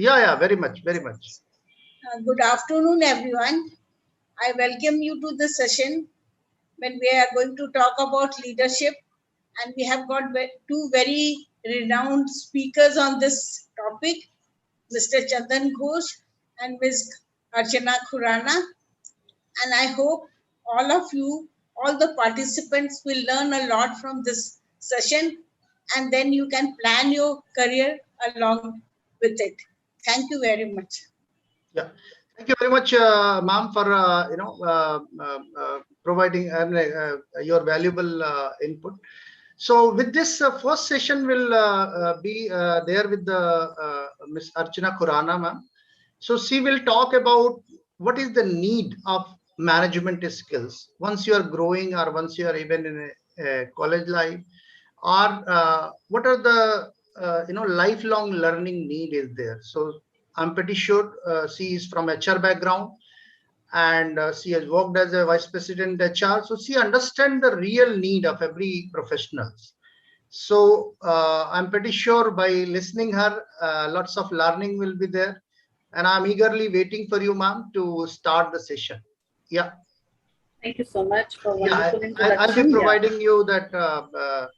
Yeah, very much, very much. Good afternoon, everyone. I welcome you to this session when we are going to talk about leadership, and we have got two very renowned speakers on this topic, Mr. Chandan Ghosh and Ms. Archana Khurana. And I hope all of you, all the participants will learn a lot from this session, and then you can plan your career along with it. Thank you very much. Yeah, thank you very much, ma'am, for providing your valuable input. So, with this first session, will be there with the Miss Archana Khurana, ma'am. So, she will talk about what is the need of management skills once you are growing, or once you are even in a college life, or what are the lifelong learning need is there. So I'm pretty sure she is from HR background, and she has worked as a vice president HR, so she understands the real need of every professionals. So I'm pretty sure by listening her, lots of learning will be there, and I'm eagerly waiting for you, ma'am, to start the session. Yeah. Thank you so much for Yeah, wonderful introduction. I'll be providing you that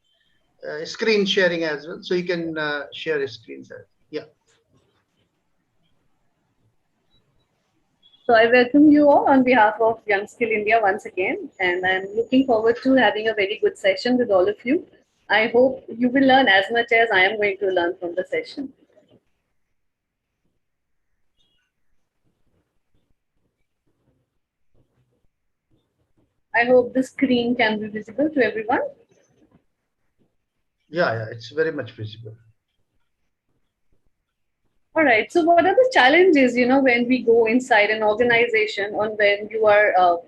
screen sharing as well, so you can share a screen share. Yeah. So I welcome you all on behalf of Young Skill India once again, and I'm looking forward to having a very good session with all of you. I hope you will learn as much as I am going to learn from the session. I hope the screen can be visible to everyone. Yeah, it's very much visible. All right. So, what are the challenges, when we go inside an organization, or when you are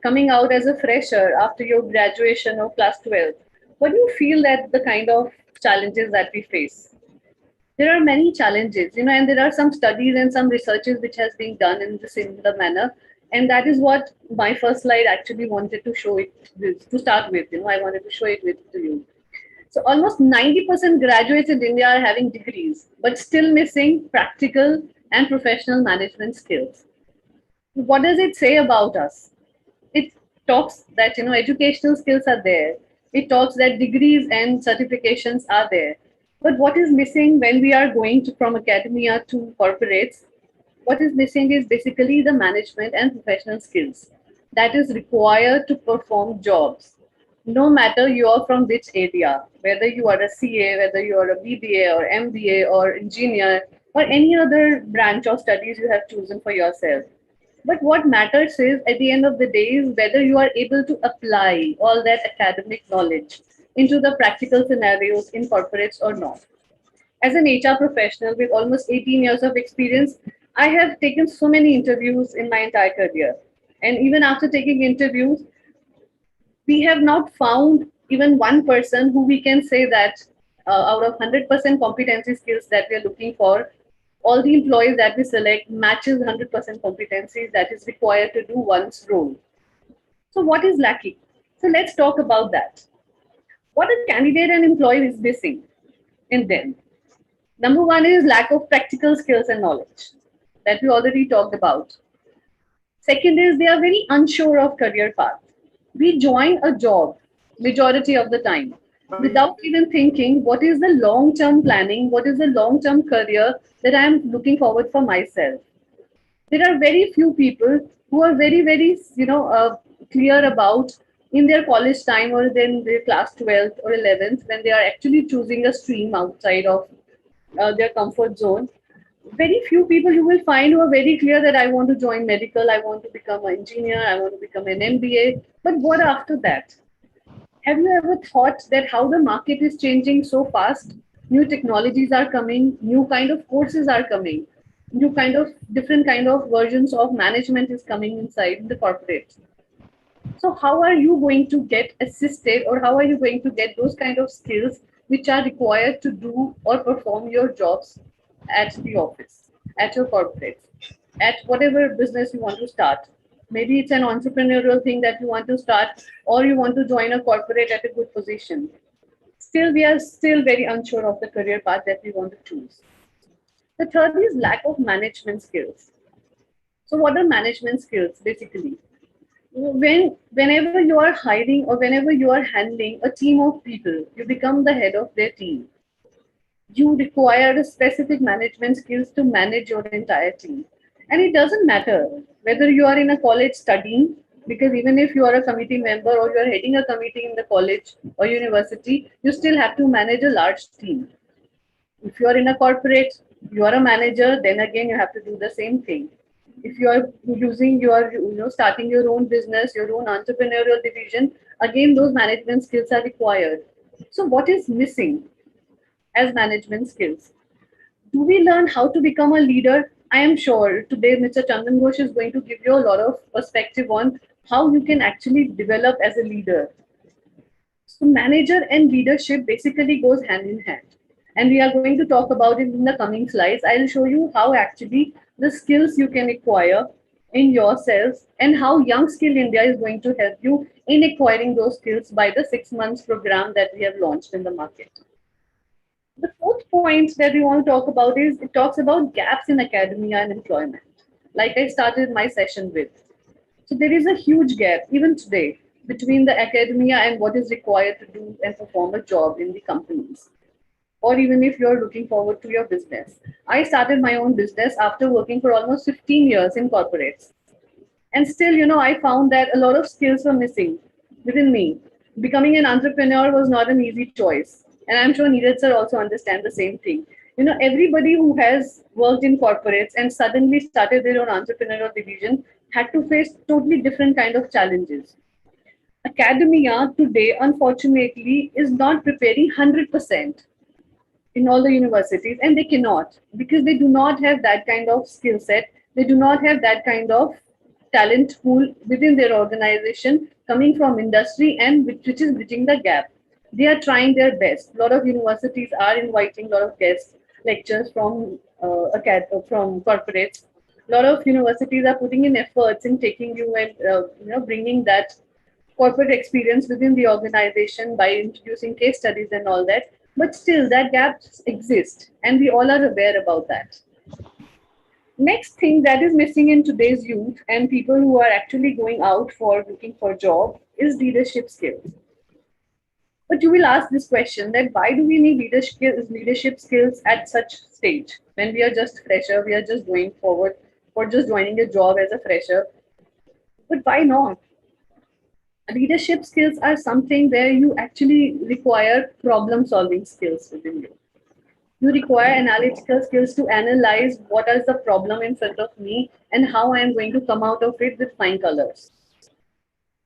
coming out as a fresher after your graduation of class 12? What do you feel that the kind of challenges that we face? There are many challenges, and there are some studies and some researches which has been done in the similar manner. And that is what my first slide actually wanted to show it with, to start with. I wanted to show it with to you. So almost 90% graduates in India are having degrees, but still missing practical and professional management skills. What does it say about us? It talks that educational skills are there. It talks that degrees and certifications are there. But what is missing when we are going from academia to corporates? What is missing is basically the management and professional skills that is required to perform jobs. No matter you are from which area, whether you are a CA, whether you are a BBA or MBA or engineer or any other branch of studies you have chosen for yourself. But what matters is, at the end of the day, is whether you are able to apply all that academic knowledge into the practical scenarios in corporates or not. As an HR professional with almost 18 years of experience, I have taken so many interviews in my entire career. And even after taking interviews, we have not found even one person who we can say that out of 100% competency skills that we are looking for, all the employees that we select matches 100% competencies that is required to do one's role. So what is lacking? So let's talk about that. What a candidate and employee is missing in them. Number one is lack of practical skills and knowledge that we already talked about. Second is they are very unsure of career path. We join a job majority of the time without even thinking what is the long-term planning, what is the long-term career that I am looking forward for myself. There are very few people who are very clear about in their college time or then their class 12th or 11th when they are actually choosing a stream outside of their comfort zone. Very few people you will find who are very clear that I want to join medical, I want to become an engineer, I want to become an MBA. But what after that? Have you ever thought that how the market is changing so fast? New technologies are coming, new kind of courses are coming, new kind of different kind of versions of management is coming inside the corporate. So how are you going to get assisted, or how are you going to get those kind of skills which are required to do or perform your jobs at the office, at your corporate, at whatever business you want to start? Maybe it's an entrepreneurial thing that you want to start, or you want to join a corporate at a good position. Still, we are still very unsure of the career path that we want to choose. The third is lack of management skills. So what are management skills basically? Whenever you are hiring or whenever you are handling a team of people, you become the head of their team. You require a specific management skills to manage your entire team. And it doesn't matter whether you are in a college studying, because even if you are a committee member or you are heading a committee in the college or university, you still have to manage a large team. If you are in a corporate, you are a manager, then again you have to do the same thing. If you are starting your own business, your own entrepreneurial division, again those management skills are required. So what is missing as management skills? Do we learn how to become a leader? I am sure today Mr. Chandan Ghosh is going to give you a lot of perspective on how you can actually develop as a leader. So manager and leadership basically goes hand in hand. And we are going to talk about it in the coming slides. I'll show you how actually the skills you can acquire in yourselves and how Young Skill India is going to help you in acquiring those skills by the 6 months program that we have launched in the market. The fourth point that we want to talk about is it talks about gaps in academia and employment, like I started my session with. So there is a huge gap, even today, between the academia and what is required to do and perform a job in the companies. Or even if you're looking forward to your business. I started my own business after working for almost 15 years in corporates. And still, I found that a lot of skills were missing within me. Becoming an entrepreneur was not an easy choice. And I'm sure Neeraj sir also understand the same thing. Everybody who has worked in corporates and suddenly started their own entrepreneurial division had to face totally different kind of challenges. Academia today, unfortunately, is not preparing 100% in all the universities, and they cannot, because they do not have that kind of skill set. They do not have that kind of talent pool within their organization coming from industry, and which is bridging the gap. They are trying their best. A lot of universities are inviting a lot of guest lectures from corporates. A lot of universities are putting in efforts in taking you and bringing that corporate experience within the organization by introducing case studies and all that. But still, that gaps exist, and we all are aware about that. Next thing that is missing in today's youth and people who are actually going out for looking for a job is leadership skills. But you will ask this question that why do we need leadership skills at such stage when we are just fresher, we are just going forward for just joining a job as a fresher? But why not? Leadership skills are something where you actually require problem solving skills within you. You require analytical skills to analyze what is the problem in front of me and how I am going to come out of it with fine colors.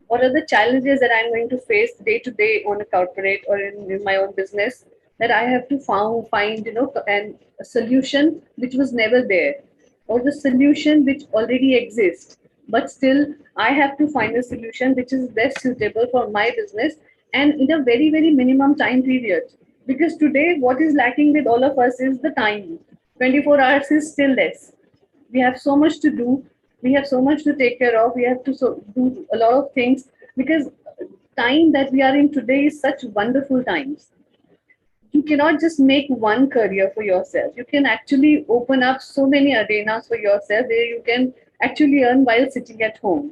What are the challenges that I'm going to face day to day on a corporate or in my own business that I have to find a solution which was never there, or the solution which already exists, but still I have to find a solution which is best suitable for my business and in a very, very minimum time period. Because today what is lacking with all of us is the time. 24 hours is still less. We have so much to do, we have so much to take care of, we have to do a lot of things, because time that we are in today is such wonderful times. You cannot just make one career for yourself. You can actually open up so many arenas for yourself where you can actually earn while sitting at home.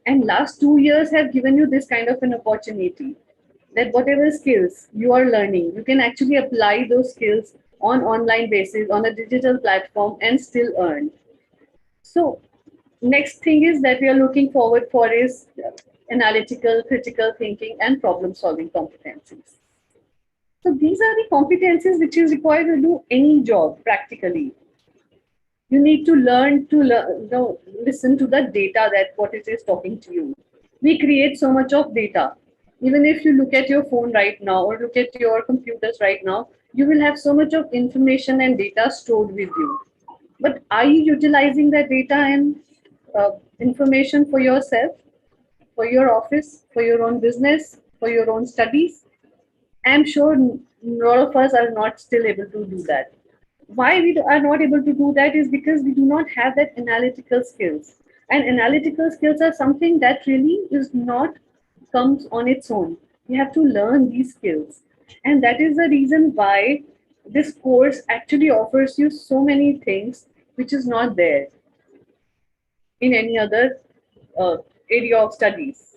And last 2 years have given you this kind of an opportunity that whatever skills you are learning, you can actually apply those skills on online basis on a digital platform and still earn. So next thing is that we are looking forward for is analytical, critical thinking, and problem solving competencies. So these are the competencies which is required to do any job practically. You need to learn to listen to the data that what it is talking to you. We create so much of data. Even if you look at your phone right now or look at your computers right now, you will have so much of information and data stored with you. But are you utilizing that data and information for yourself, for your office, for your own business, for your own studies? I'm sure a lot of us are not still able to do that. Why we are not able to do that is because we do not have that analytical skills. And analytical skills are something that really is not comes on its own. You have to learn these skills. And that is the reason why this course actually offers you so many things which is not there in any other uh, area of studies.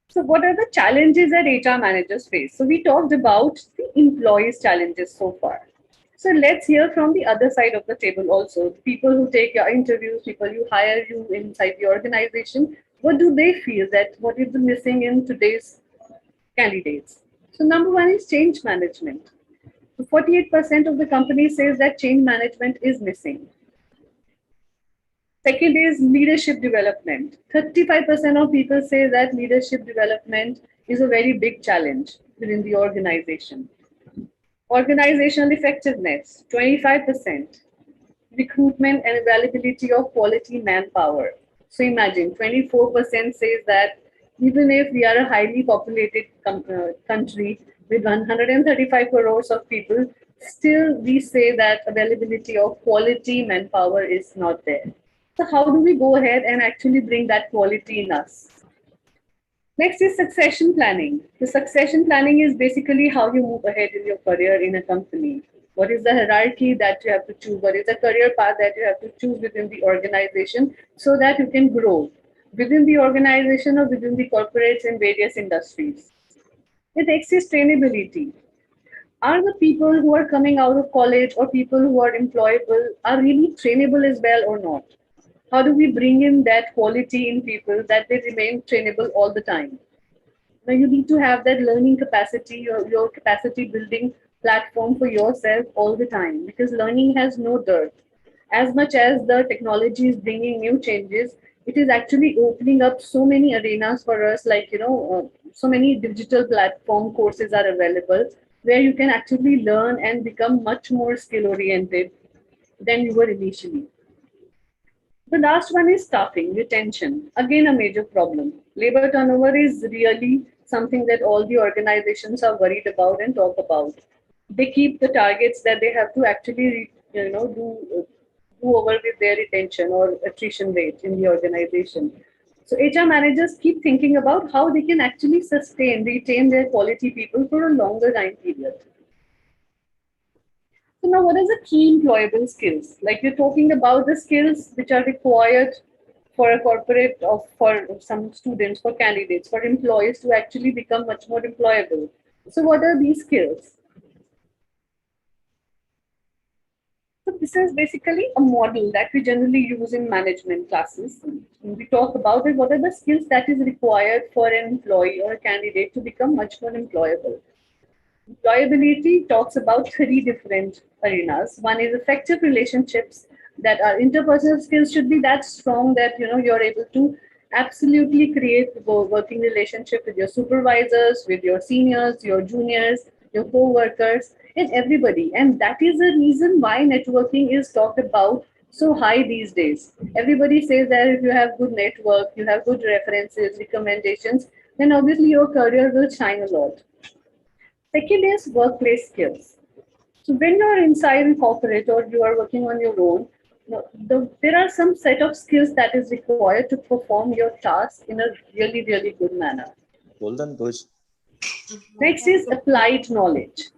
So, what are the challenges that HR managers face? So, we talked about the employees' challenges so far. So, let's hear from the other side of the table also. People who take your interviews, people who hire you inside the organization, what do they feel that what is missing in today's candidates? So, number one is change management. So 48% of the company says that change management is missing. Second is leadership development. 35% of people say that leadership development is a very big challenge within the organization. Organizational effectiveness, 25%. Recruitment and availability of quality manpower. So imagine 24% says that even if we are a highly populated country with 135 crores of people, still we say that availability of quality manpower is not there. So how do we go ahead and actually bring that quality in us? Next is succession planning. The succession planning is basically how you move ahead in your career in a company. What is the hierarchy that you have to choose? What is the career path that you have to choose within the organization so that you can grow within the organization or within the corporates in various industries? The next is trainability. Are the people who are coming out of college or people who are employable are really trainable as well or not? How do we bring in that quality in people that they remain trainable all the time? Now you need to have that learning capacity, your capacity building platform for yourself all the time because learning has no dearth. As much as the technology is bringing new changes, it is actually opening up so many arenas for us, like, so many digital platform courses are available where you can actually learn and become much more skill oriented than you were initially. The last one is staffing, retention. Again, a major problem. Labor turnover is really something that all the organizations are worried about and talk about. They keep the targets that they have to actually, do over with their retention or attrition rate in the organization. So HR managers keep thinking about how they can actually sustain, retain their quality people for a longer time period. So now, what are the key employable skills? Like you're talking about the skills which are required for a corporate or for some students, for candidates, for employees to actually become much more employable. So what are these skills? So this is basically a model that we generally use in management classes. We talk about it. What are the skills that is required for an employee or a candidate to become much more employable? Employability talks about three different arenas. One is effective relationships, that our interpersonal skills should be that strong that you're able to absolutely create a working relationship with your supervisors, with your seniors, your juniors, your co-workers, and everybody. And that is the reason why networking is talked about so high these days. Everybody says that if you have good network, you have good references, recommendations, then obviously your career will shine a lot. Second is workplace skills. So when you're inside in corporate or you are working on your own, there are some set of skills that is required to perform your task in a really, really good manner. Next is applied knowledge.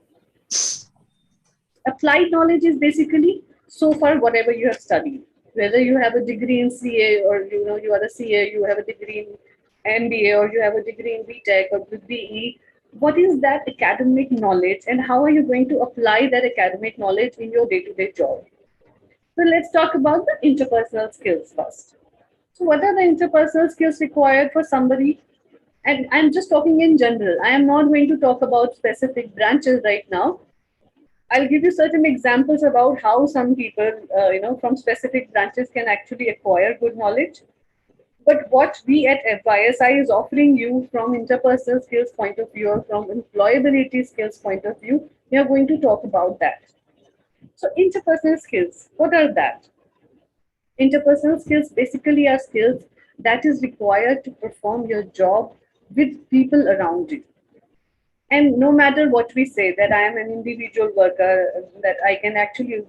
Applied knowledge is basically so far whatever you have studied. Whether you have a degree in CA or you are a CA, you have a degree in MBA or you have a degree in BTech or BE, what is that academic knowledge and how are you going to apply that academic knowledge in your day-to-day job? So let's talk about the interpersonal skills first. So what are the interpersonal skills required for somebody? And I'm just talking in general. I am not going to talk about specific branches right now. I'll give you certain examples about how some people, from specific branches can actually acquire good knowledge. But what we at FYSI is offering you from interpersonal skills point of view or from employability skills point of view, we are going to talk about that. So interpersonal skills, what are that? Interpersonal skills basically are skills that is required to perform your job with people around you. And no matter what we say, that I am an individual worker, that I can actually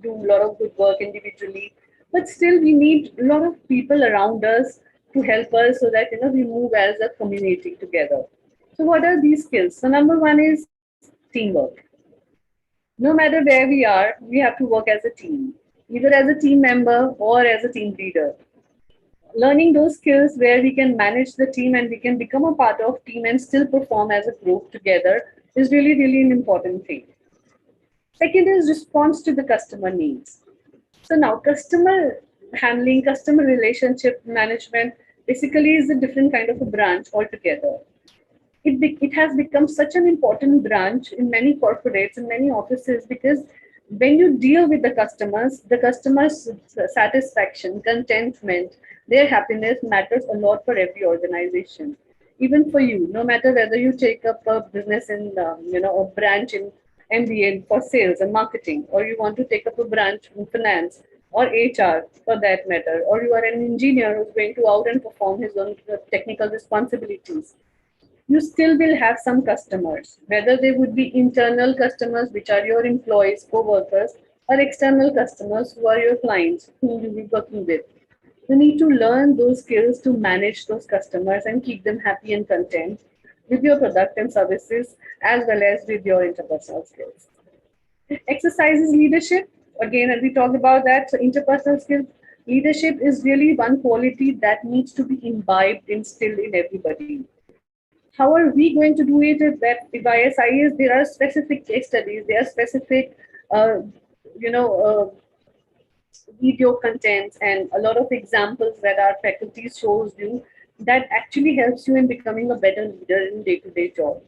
do a lot of good work individually, but still we need a lot of people around us to help us so that we move as a community together. So what are these skills? So number one is teamwork. No matter where we are, we have to work as a team, either as a team member or as a team leader. Learning those skills where we can manage the team and we can become a part of team and still perform as a group together is really, really an important thing. Second is response to the customer needs. So now customer handling, customer relationship management basically is a different kind of a branch altogether. It has become such an important branch in many corporates and many offices because when you deal with the customers' satisfaction, contentment, their happiness matters a lot for every organization. Even for you, no matter whether you take up a business in, a branch in MBA for sales and marketing, or you want to take up a branch in finance or HR for that matter, or you are an engineer who's going to out and perform his own technical responsibilities, you still will have some customers, whether they would be internal customers, which are your employees, co-workers, or external customers who are your clients, whom you will be working with. You need to learn those skills to manage those customers and keep them happy and content with your product and services, as well as with your interpersonal skills. Exercises leadership. Again, as we talked about that, so interpersonal skills, leadership is really one quality that needs to be imbibed, instilled in everybody. How are we going to do it? Is that if ISIS, there are specific case studies, there are specific, uh, you know, video contents and a lot of examples that our faculty shows you that actually helps you in becoming a better leader in day-to-day job.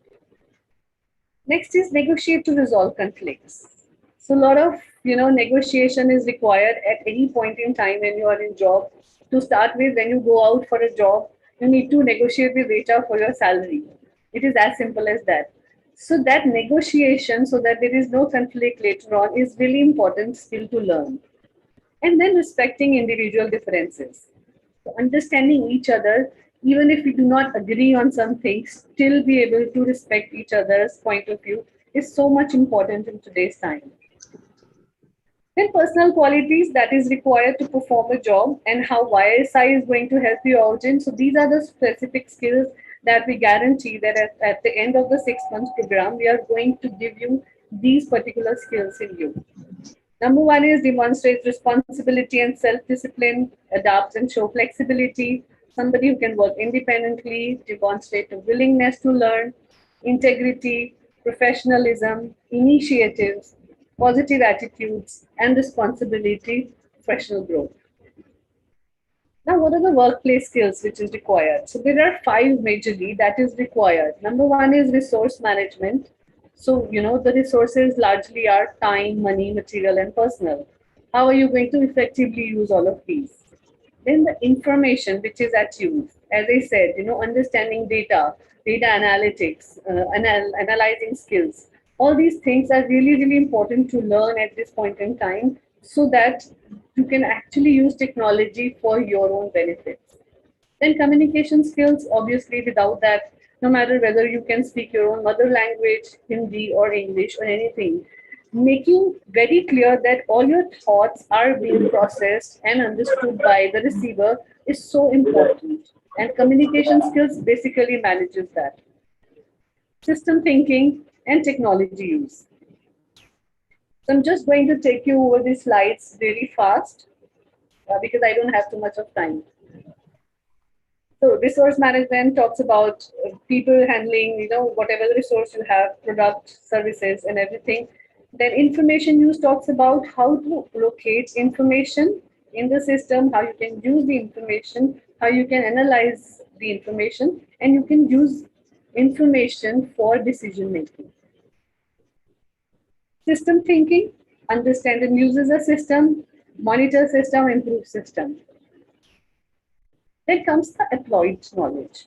Next is negotiate to resolve conflicts. So a lot of negotiation is required at any point in time when you are in job. To start with, when you go out for a job, you need to negotiate with HR for your salary. It is as simple as that. So that negotiation, so that there is no conflict later on, is really important skill to learn. And then respecting individual differences. So understanding each other, even if we do not agree on some things, still be able to respect each other's point of view is so much important in today's time. Then personal qualities that is required to perform a job and how YSI is going to help you out in. So these are the specific skills that we guarantee that at the end of the 6 months program, we are going to give you these particular skills in you. Number one is demonstrate responsibility and self-discipline, adapts and show flexibility, somebody who can work independently, demonstrate a willingness to learn, integrity, professionalism, initiatives, positive attitudes, and responsibility, professional growth. Now, what are the workplace skills which is required? So there are five majorly that is required. Number one is resource management. So, the resources largely are time, money, material, and personal. How are you going to effectively use all of these? Then the information which is at use. As I said, understanding data, data analytics, analyzing skills. All these things are really, really important to learn at this point in time so that you can actually use technology for your own benefits. Then communication skills, obviously, without that, no matter whether you can speak your own mother language, Hindi or English or anything, making very clear that all your thoughts are being processed and understood by the receiver is so important. And communication skills basically manages that. System thinking and technology use. So I'm just going to take you over these slides really fast because I don't have too much of time. So resource management talks about people handling, whatever resource you have, product, services, and everything. Then information use talks about how to locate information in the system, how you can use the information, how you can analyze the information, and you can use information for decision making. System thinking, understand and uses a system, monitor system, improve system. Then comes the applied knowledge.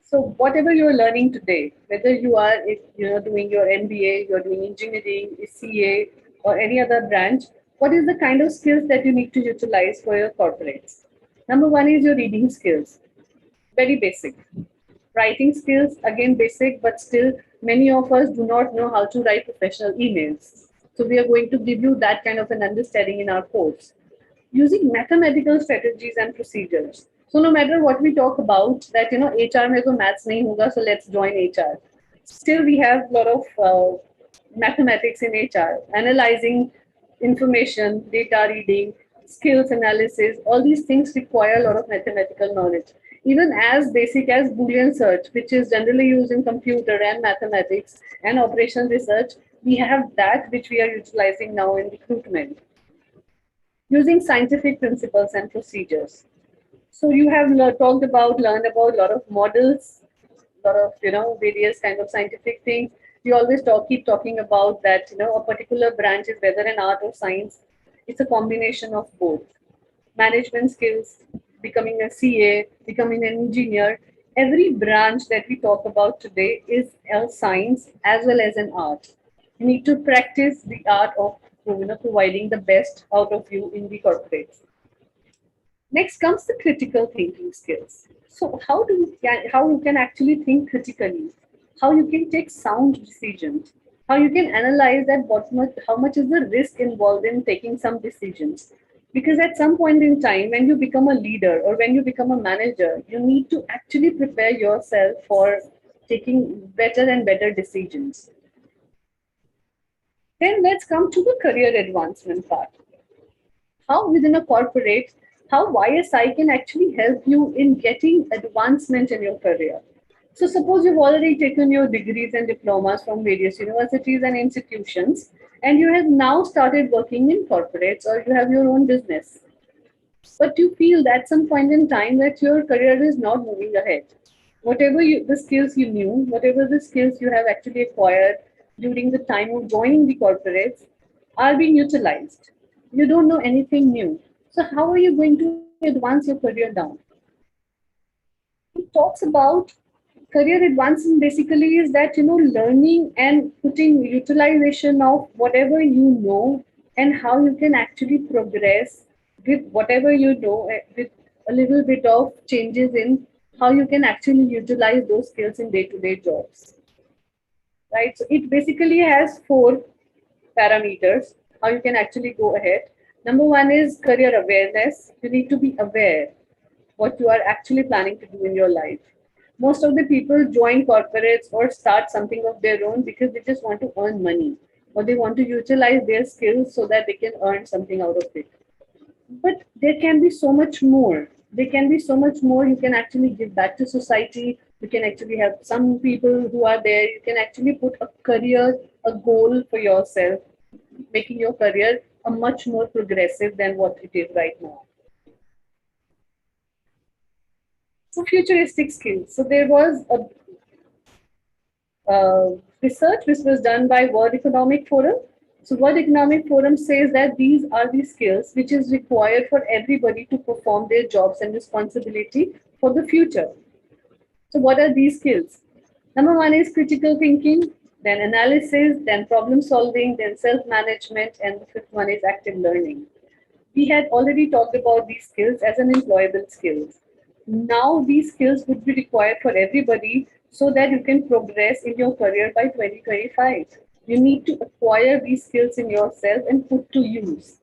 So whatever you're learning today, whether you are doing your MBA, you're doing engineering, CA, or any other branch, what is the kind of skills that you need to utilize for your corporates? Number one is your reading skills, very basic. Writing skills, again basic, but still many of us do not know how to write professional emails. So we are going to give you that kind of an understanding in our course. Using mathematical strategies and procedures. So no matter what we talk about, that HR mein to maths nahi hoga, so let's join HR. Still, we have a lot of mathematics in HR, analyzing information, data reading, skills analysis, all these things require a lot of mathematical knowledge. Even as basic as Boolean search, which is generally used in computer and mathematics and operational research, we have that which we are utilizing now in recruitment using scientific principles and procedures. So you have learned about a lot of models, lot of various kind of scientific things. We always keep talking about that a particular branch is whether an art or science. It's a combination of both. Management skills, becoming a CA, becoming an engineer. Every branch that we talk about today is a science as well as an art. You need to practice the art of providing the best out of you in the corporates. Next comes the critical thinking skills. So how you can actually think critically, how you can take sound decisions, how you can analyze that how much is the risk involved in taking some decisions. Because at some point in time, when you become a leader or when you become a manager, you need to actually prepare yourself for taking better and better decisions. Then let's come to the career advancement part. How within a corporate, how YSI can actually help you in getting advancement in your career. So suppose you've already taken your degrees and diplomas from various universities and institutions, and you have now started working in corporates or you have your own business. But you feel that at some point in time that your career is not moving ahead. Whatever the skills you knew, whatever the skills you have actually acquired during the time of joining the corporates are being utilized. You don't know anything new. So how are you going to advance your career down? He talks about career advancement basically is that learning and putting utilization of whatever you know and how you can actually progress with whatever you know with a little bit of changes in how you can actually utilize those skills in day-to-day jobs, right? So it basically has four parameters how you can actually go ahead. Number one is career awareness. You need to be aware what you are actually planning to do in your life. Most of the people join corporates or start something of their own because they just want to earn money or they want to utilize their skills so that they can earn something out of it. But there can be so much more. There can be so much more you can actually give back to society. You can actually help some people who are there. You can actually put a career, a goal for yourself, making your career a much more progressive than what it is right now. So futuristic skills. So there was a research which was done by World Economic Forum. So World Economic Forum says that these are the skills which is required for everybody to perform their jobs and responsibility for the future. So what are these skills? Number one is critical thinking, then analysis, then problem solving, then self-management, and the fifth one is active learning. We had already talked about these skills as an employable skills. Now these skills would be required for everybody so that you can progress in your career by 2025. You need to acquire these skills in yourself and put to use.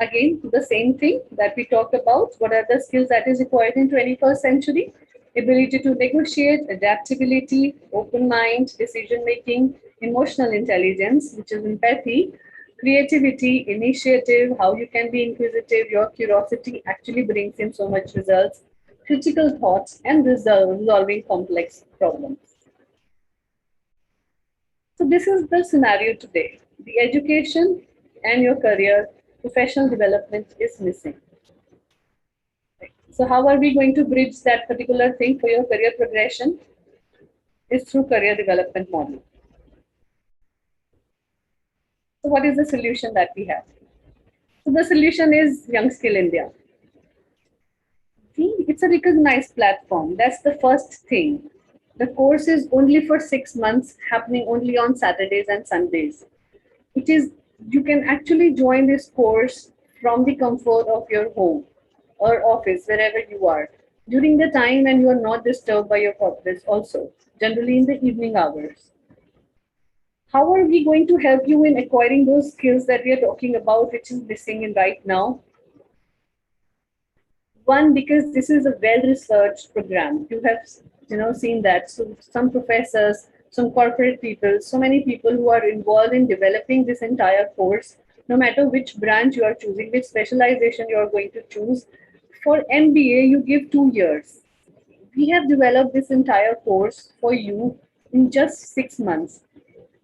Again, the same thing that we talked about. What are the skills that is required in 21st century? Ability to negotiate, adaptability, open mind, decision making, emotional intelligence, which is empathy, creativity, initiative, how you can be inquisitive, your curiosity actually brings in so much results, critical thoughts, and resolving complex problems. So this is the scenario today. The education and your career, professional development is missing. So how are we going to bridge that particular thing for your career progression? Is through career development model. So what is the solution that we have? So the solution is Young Skill India. It's a recognized platform. That's the first thing. The course is only for 6 months, happening only on Saturdays and Sundays. It is, you can actually join this course from the comfort of your home or office, wherever you are, during the time when you are not disturbed by your corporates also, generally in the evening hours. How are we going to help you in acquiring those skills that we are talking about, which is missing in right now? One, because this is a well-researched program. You have seen that. So some professors, some corporate people, so many people who are involved in developing this entire course, no matter which branch you are choosing, which specialization you are going to choose. For MBA, you give 2 years. We have developed this entire course for you in just 6 months,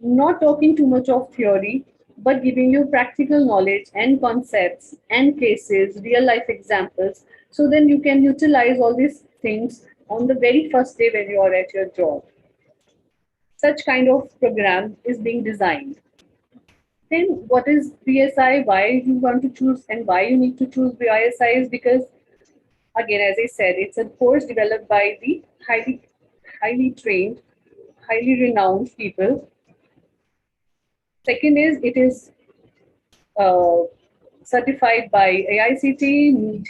not talking too much of theory, but giving you practical knowledge and concepts and cases, real life examples, so then you can utilize all these things on the very first day when you are at your job. Such kind of program is being designed. Then what is BSI? Why you want to choose and why you need to choose BSI is because, again, as I said, it's a course developed by the highly trained, highly renowned people. Second is it is uh, certified by AICTE.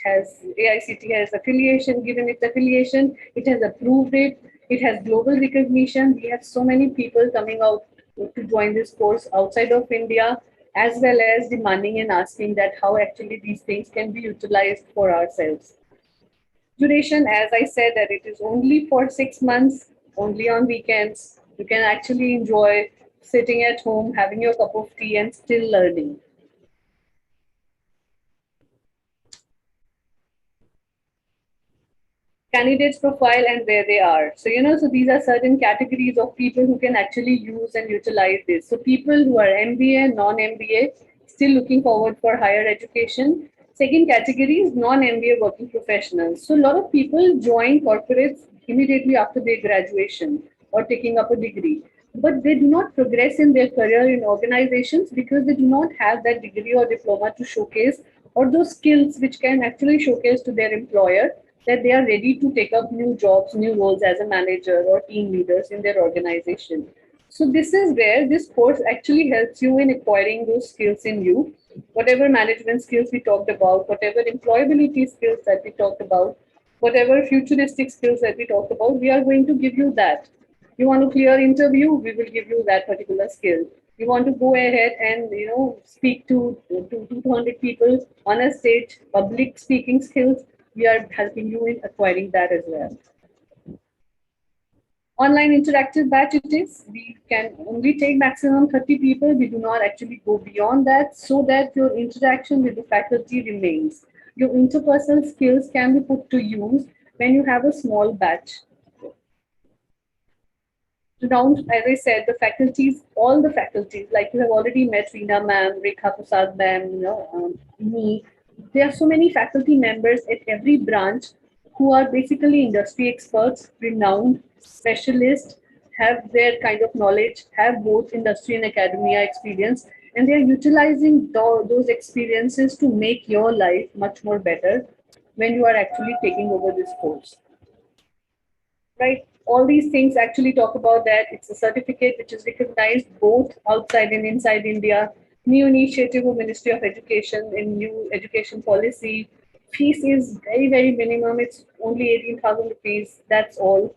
AICTE has affiliation, given it affiliation. It has approved it. It has global recognition. We have so many people coming out to join this course outside of India, as well as demanding and asking that how actually these things can be utilized for ourselves. Duration, as I said, that it is only for 6 months, only on weekends. You can actually enjoy sitting at home, having your cup of tea and still learning. Candidates profile and where they are. So, so these are certain categories of people who can actually use and utilize this. So people who are MBA, non-MBA, still looking forward for higher education. Second category is non-MBA working professionals. So a lot of people join corporates immediately after their graduation or taking up a degree, but they do not progress in their career in organizations because they do not have that degree or diploma to showcase, or those skills which can actually showcase to their employer that they are ready to take up new jobs, new roles as a manager or team leaders in their organization. So this is where this course actually helps you in acquiring those skills in you. Whatever management skills we talked about, whatever employability skills that we talked about, whatever futuristic skills that we talked about, we are going to give you that. You want to clear interview, we will give you that particular skill. You want to go ahead and speak to 200 people on a stage, public speaking skills, we are helping you in acquiring that as well. Online interactive batch it is. We can only take maximum 30 people. We do not actually go beyond that, so that your interaction with the faculty remains. Your interpersonal skills can be put to use when you have a small batch. Around, as I said, the faculties, all the faculties, like you have already met Reena ma'am, Rekha Prasad ma'am, me. There are so many faculty members at every branch who are basically industry experts, renowned, specialists, have their kind of knowledge, have both industry and academia experience, and they are utilizing those experiences to make your life much more better when you are actually taking over this course. Right? All these things actually talk about that. It's a certificate which is recognized both outside and inside India. New initiative of Ministry of Education in new education policy. Fees is very, very minimum. It's only 18,000 rupees. That's all.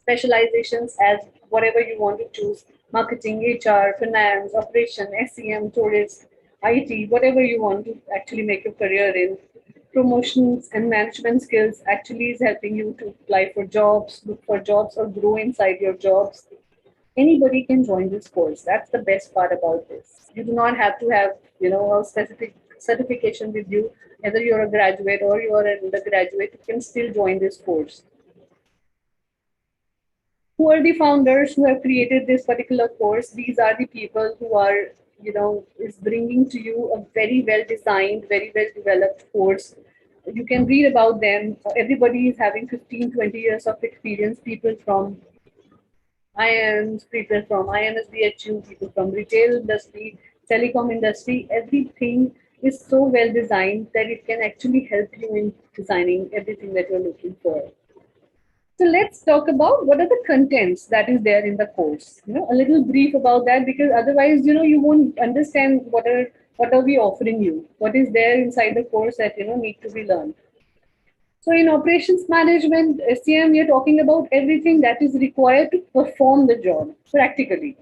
Specializations as whatever you want to choose. Marketing, HR, finance, operation, SEM, tourist, IT, whatever you want to actually make your career in. Promotions and management skills actually is helping you to apply for jobs, look for jobs, or grow inside your jobs. Anybody can join this course. That's the best part about this. You do not have to have, a specific certification with you. Whether you're a graduate or you're an undergraduate, you can still join this course. Who are the founders who have created this particular course? These are the people who are, is bringing to you a very well designed, very well developed course. You can read about them. Everybody is having 15, 20 years of experience. People from IIMs, people from IMSBHU, people from retail industry, telecom industry. Everything is so well designed that it can actually help you in designing everything that you're looking for. So let's talk about what are the contents that is there in the course. A little brief about that, because otherwise, you won't understand what are we offering you, what is there inside the course that need to be learned. So in operations management, SCM, we are talking about everything that is required to perform the job practically.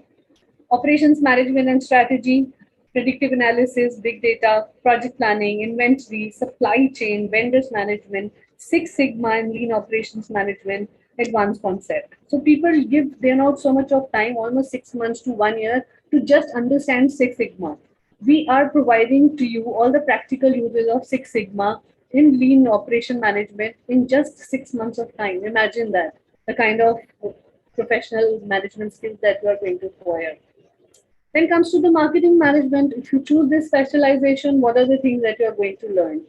Operations management and strategy, predictive analysis, big data, project planning, inventory, supply chain, vendors management, Six Sigma and lean operations management, advanced concept. So people they're not so much of time, almost 6 months to 1 year, to just understand Six Sigma. We are providing to you all the practical uses of Six Sigma in lean operation management in just 6 months of time. Imagine that, the kind of professional management skills that you are going to acquire. Then comes to the marketing management. If you choose this specialization, what are the things that you are going to learn?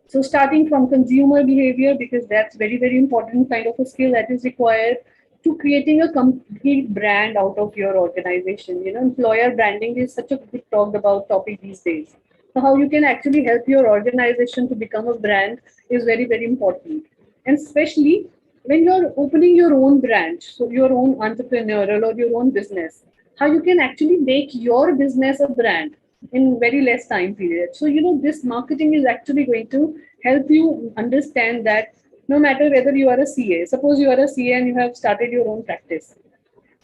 So starting from consumer behavior, because that's very, very important kind of a skill that is required, to creating a complete brand out of your organization. Employer branding is such a big talked about topic these days. So how you can actually help your organization to become a brand is very, very important. And especially when you're opening your own branch, so your own entrepreneurial or your own business, how you can actually make your business a brand in very less time period. So, this marketing is actually going to help you understand that no matter whether you are a CA, suppose you are a CA and you have started your own practice,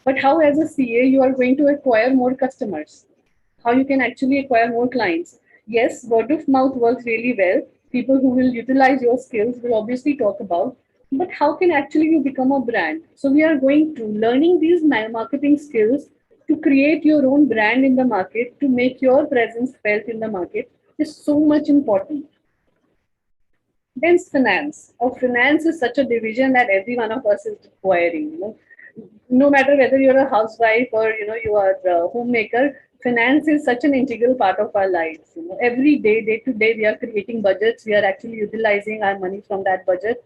but how as a CA you are going to acquire more customers, how you can actually acquire more clients. Yes, word of mouth works really well. People who will utilize your skills will obviously talk about, but how can actually you become a brand? So we are going to learning these marketing skills to create your own brand in the market, to make your presence felt in the market is so much important. Then finance. Finance is such a division that every one of us is requiring. No matter whether you're a housewife or you are a homemaker, finance is such an integral part of our lives. Every day to day, we are creating budgets. We are actually utilizing our money from that budget,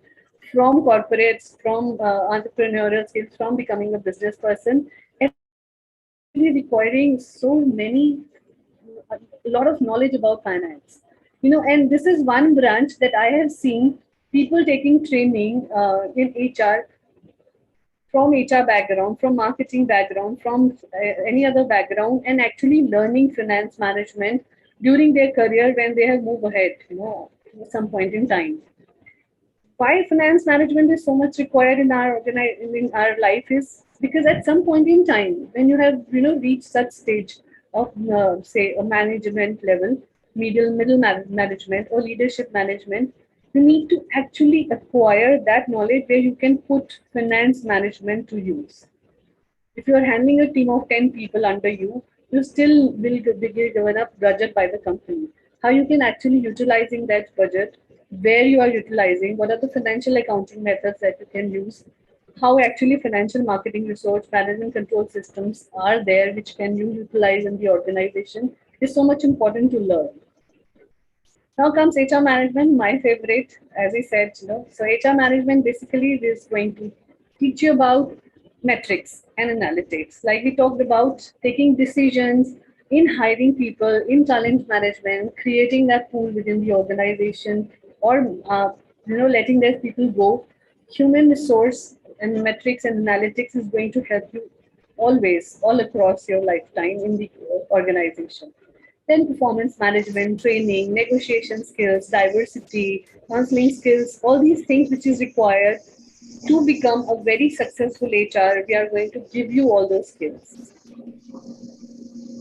from corporates, from entrepreneurial skills, from becoming a business person. Every day is actually requiring so many, a lot of knowledge about finance. And this is one branch that I have seen people taking training in HR, from HR background, from marketing background, from any other background, and actually learning finance management during their career when they have moved ahead, at some point in time. Why finance management is so much required in in our life is because at some point in time when you have reached such stage of say a management level, middle management or leadership management, you need to actually acquire that knowledge where you can put finance management to use. If you are handling a team of 10 people under you, you still will be given a budget by the company. How you can actually utilizing that budget, where you are utilizing, what are the financial accounting methods that you can use, how actually financial marketing research management control systems are there which can you utilize in the organization is so much important to learn. Now comes HR management, my favorite, as I said, So HR management basically is going to teach you about metrics and analytics. Like we talked about taking decisions in hiring people, in talent management, creating that pool within the organization, or letting those people go. Human resource and metrics and analytics is going to help you always, all across your lifetime in the organization. Then performance management, training, negotiation skills, diversity, counseling skills, all these things which is required to become a very successful HR. We are going to give you all those skills.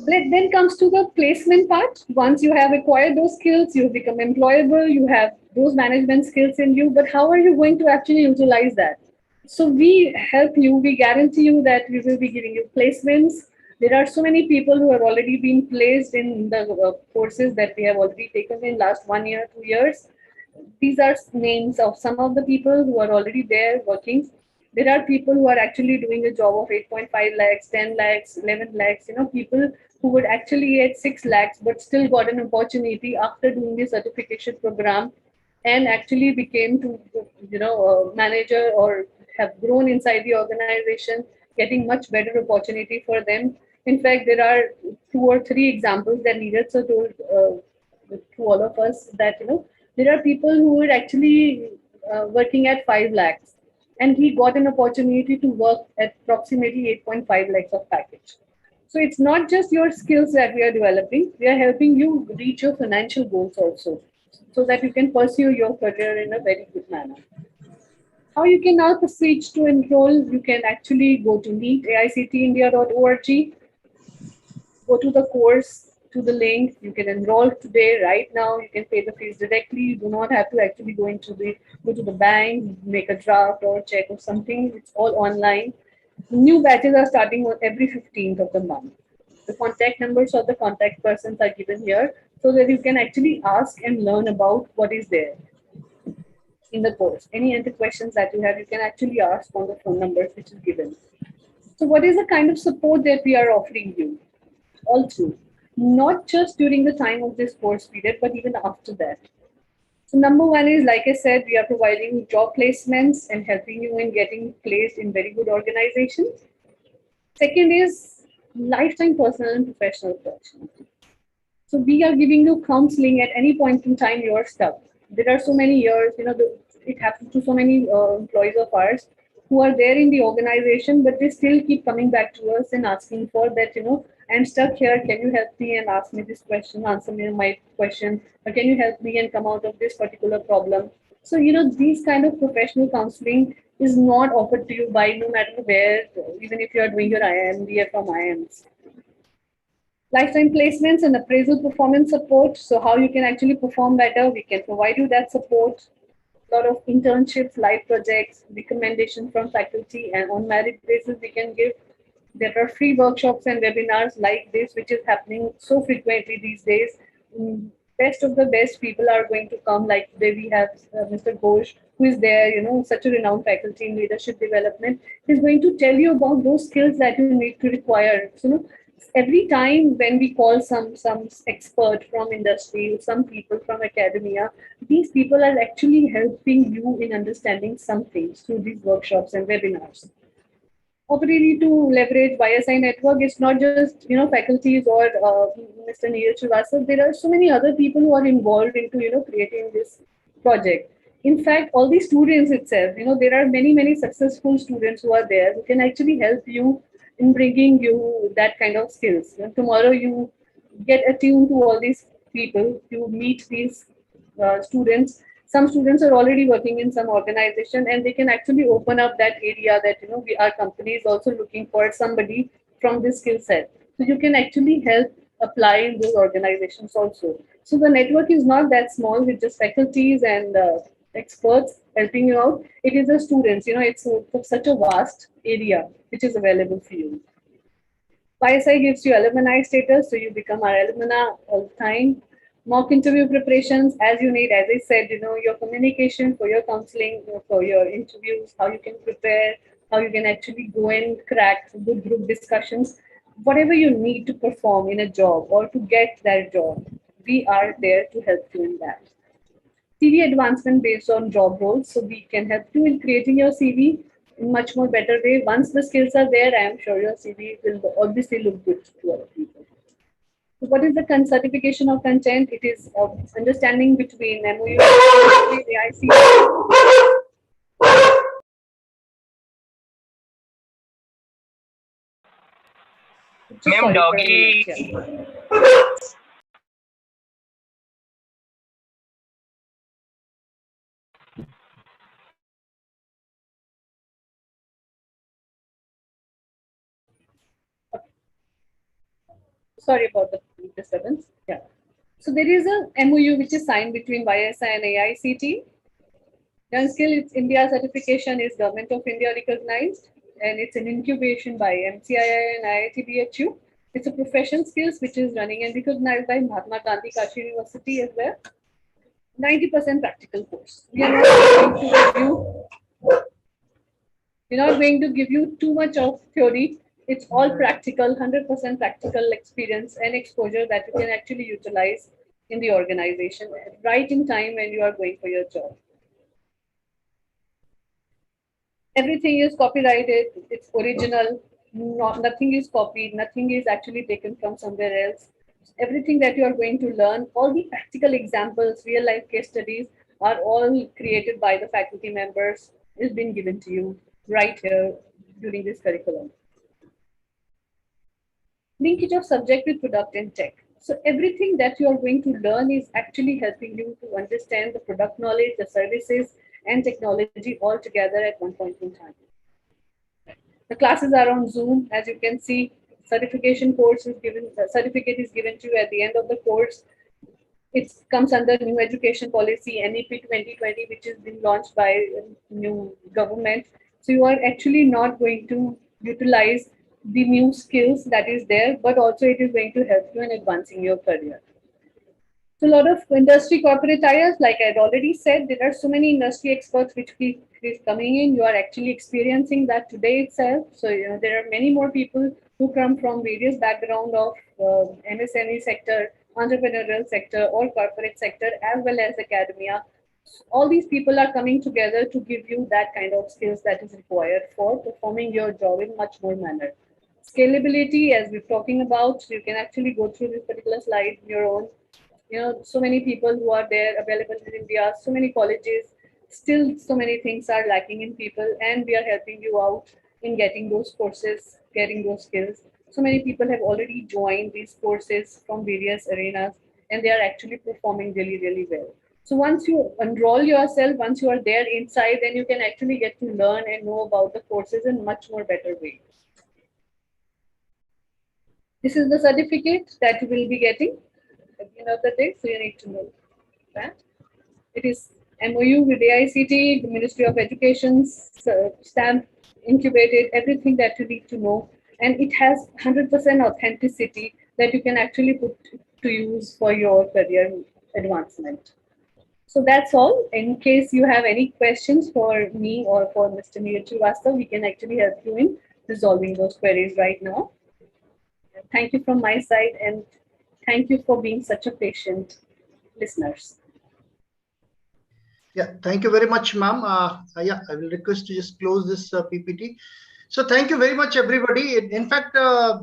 Then comes to the placement part. Once you have acquired those skills, you become employable, you have those management skills in you, but how are you going to actually utilize that? So we help you, we guarantee you that we will be giving you placements. There are so many people who have already been placed in the courses that we have already taken in last 1 year, 2 years. These are names of some of the people who are already there working. There are people who are actually doing a job of 8.5 lakhs, 10 lakhs, 11 lakhs, people who would actually get 6 lakhs but still got an opportunity after doing the certification program and actually became to, a manager or have grown inside the organization, getting much better opportunity for them. In fact, there are 2 or 3 examples that Neeraj sir told to all of us that, there are people who are actually working at 5 lakhs and he got an opportunity to work at approximately 8.5 lakhs of package. So it's not just your skills that we are developing, we are helping you reach your financial goals also so that you can pursue your career in a very good manner. How you can now proceed to enroll, you can actually go to AICTeindia.org, go to the course to the link. You can enroll today, right now. You can pay the fees directly. You do not have to actually go to the bank, make a draft or check or something. It's all online. New batches are starting on every 15th of the month. The contact numbers of the contact persons are given here so that you can actually ask and learn about what is there in the course. Any other questions that you have, you can actually ask on the phone numbers which is given. So what is the kind of support that we are offering you all through? Not just during the time of this course period, but even after that. So number one is, like I said, we are providing job placements and helping you in getting placed in very good organizations. Second is lifetime personal and professional opportunity. So we are giving you counseling at any point in time you are stuck. There are so many years, it happens to so many employees of ours who are there in the organization, but they still keep coming back to us and asking for that, I'm stuck here. Can you help me and ask me this question, answer me my question, or can you help me and come out of this particular problem? So, these kind of professional counseling is not offered to you by no matter where, even if you are doing your MBA from IIMs. Lifetime placements and appraisal performance support. So how you can actually perform better, we can provide you that support. A lot of internships, live projects, recommendations from faculty, and on merit basis we can give. There are free workshops and webinars like this, which is happening so frequently these days. Best of the best people are going to come. Like today we have Mr. Ghosh, who is there, such a renowned faculty in leadership development. He's going to tell you about those skills that you need to require. So, every time when we call some expert from industry, some people from academia, these people are actually helping you in understanding some things through these workshops and webinars. Opportunity to leverage BSI network. It's not just faculties or Mr. Neil Srivastava. There are so many other people who are involved into creating this project. In fact, all the students itself, there are many successful students who are there who can actually help you in bringing you that kind of skills. Tomorrow you get attuned to all these people, you meet these students. Some students are already working in some organization and they can actually open up that area that our company is also looking for somebody from this skill set. So you can actually help apply in those organizations also. So the network is not that small with just faculties and experts helping you out. It is the students, it's such a vast area which is available for you. YSI gives you alumni status, so you become our alumna all the time. Mock interview preparations as you need, as I said, your communication for your counseling, for your interviews, how you can prepare, how you can actually go and crack good group discussions, whatever you need to perform in a job or to get that job, we are there to help you in that. CV advancement based on job roles, so we can help you in creating your CV in much more better way. Once the skills are there, I am sure your CV will obviously look good to other people. So what is the certification of content? It is understanding between MOU and AICTE. Ma'am, doggy. Sorry about the disturbance. Yeah. So there is a MOU which is signed between YSI and AICTE. Young Skill, it's India certification is Government of India recognized, and it's an incubation by MCII and IIT BHU. It's a professional skills which is running and recognized by Mahatma Gandhi Kashi University as well. 90% practical course. We're not going to give you too much of theory. It's all practical, 100% practical experience and exposure that you can actually utilize in the organization right in time when you are going for your job. Everything is copyrighted, it's original, nothing is copied, nothing is actually taken from somewhere else. Everything that you are going to learn, all the practical examples, real life case studies are all created by the faculty members, is being given to you right here during this curriculum. Linkage of subject with product and tech. So everything that you are going to learn is actually helping you to understand the product knowledge, the services, and technology all together at one point in time. The classes are on Zoom, as you can see, certification course is given, certificate is given to you at the end of the course. It comes under new education policy NEP 2020, which is being launched by new government. So you are actually not going to utilize the new skills that is there, but also it is going to help you in advancing your career. So a lot of industry corporate hires, like I had already said, there are so many industry experts which is coming in. You are actually experiencing that today itself. So there are many more people who come from various background of MSME sector, entrepreneurial sector, or corporate sector, as well as academia. All these people are coming together to give you that kind of skills that is required for performing your job in much more manner. Scalability, as we're talking about, you can actually go through this particular slide on your own. So many people who are there available in India, so many colleges, still so many things are lacking in people, and we are helping you out in getting those courses, getting those skills. So many people have already joined these courses from various arenas, and they are actually performing really, really well. So once you enroll yourself, once you are there inside, then you can actually get to learn and know about the courses in much more better way. This is the certificate that you will be getting at the end of the day, so you need to know that. It is MOU with AICTE, the Ministry of Education, stamp, incubated, everything that you need to know. And it has 100% authenticity that you can actually put to use for your career advancement. So that's all. In case you have any questions for me or for Mr. Neeraj Srivastava, we can actually help you in resolving those queries right now. Thank you from my side, and thank you for being such a patient listeners. Yeah, thank you very much, ma'am. Yeah, I will request to just close this PPT. So thank you very much, everybody. In fact,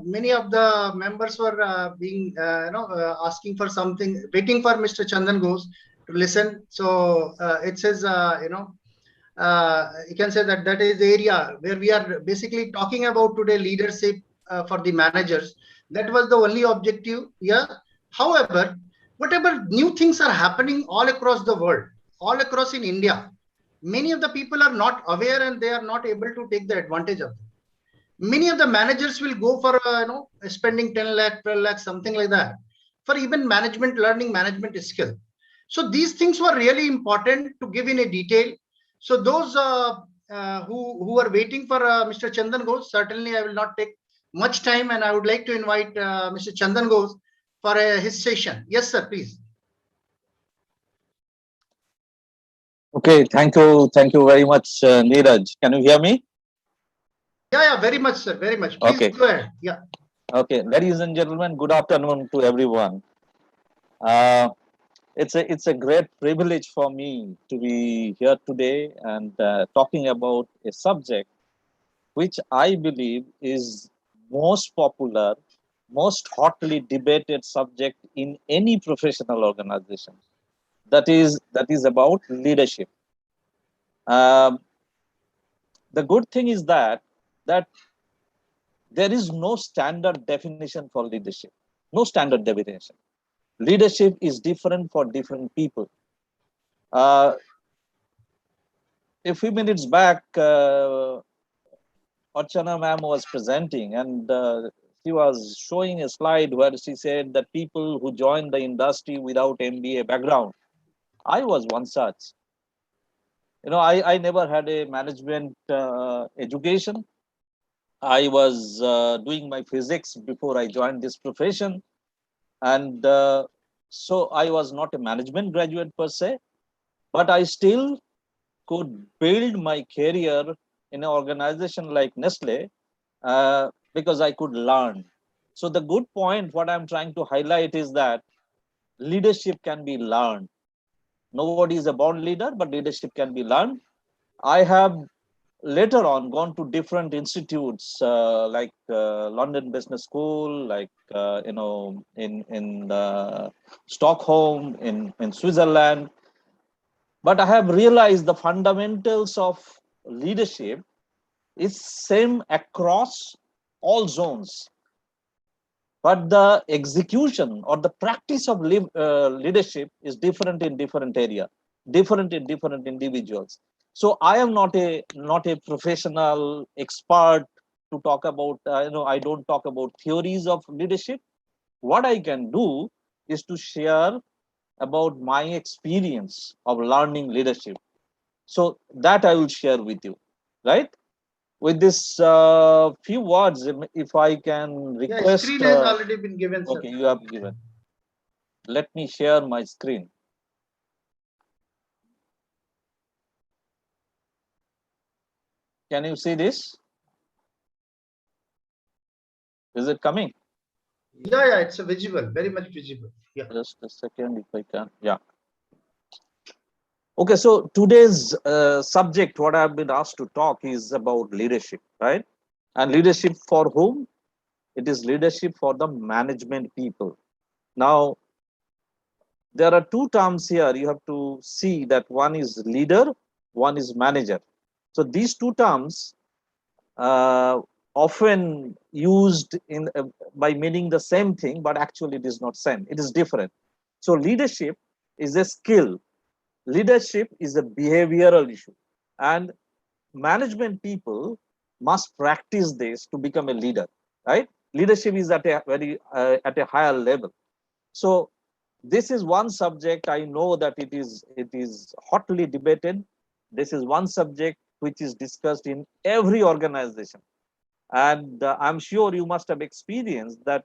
many of the members were asking for something, waiting for Mr. Chandan Ghosh to listen. So it says, you can say that that is the area where we are basically talking about today leadership for the managers. That was the only objective. Yeah. However, whatever new things are happening all across the world, all across in India, many of the people are not aware and they are not able to take the advantage of them. Many of the managers will go for spending 10 lakh, 12 lakh, something like that, for even management, learning management skill. So these things were really important to give in a detail. So those who are waiting for Mr. Chandan Ghosh, certainly I will not take much time, and I would like to invite Mr. Chandan Ghosh for his session. Yes, sir, please. Okay, thank you very much, Neeraj. Can you hear me? Yeah, very much, sir, very much. Please Okay. go ahead. Yeah. Okay, ladies and gentlemen, good afternoon to everyone. It's a great privilege for me to be here today and talking about a subject which I believe is most popular, most hotly debated subject in any professional organization. That is about leadership. The good thing is that there is no standard definition for leadership. No standard definition. Leadership is different for different people. A few minutes back, Archana ma'am was presenting, and she was showing a slide where she said that people who join the industry without MBA background. I was one such. I never had a management education. I was doing my physics before I joined this profession. And so I was not a management graduate per se, but I still could build my career in an organization like Nestle because I could learn. So the good point, what I'm trying to highlight is that leadership can be learned. Nobody is a born leader, but leadership can be learned. I have later on gone to different institutes like London Business School, like in Stockholm, in Switzerland. But I have realized the fundamentals of leadership is same across all zones. But the execution or the practice of leadership is different in different area, different in different individuals. So I am not a professional expert to talk about, I don't talk about theories of leadership. What I can do is to share about my experience of learning leadership. So that I will share with you, right? With this few words, if I can Yeah, request. screen has already been given, sir. Okay, you have given. Let me share my screen. Can you see this? Is it coming? Yeah, it's a visible, very much visible. Yeah. Just a second, if I can. Yeah. Okay, so today's subject, what I've been asked to talk is about leadership, right? And leadership for whom? It is leadership for the management people. Now, there are two terms here. You have to see that one is leader, one is manager. So these two terms often used in by meaning the same thing, but actually it is not same. It is different. So leadership is a skill. Leadership is a behavioral issue, and management people must practice this to become a leader. Right? Leadership is at a very at a higher level. So this is one subject I know that it is hotly debated. This is one subject which is discussed in every organization, and I'm sure you must have experienced that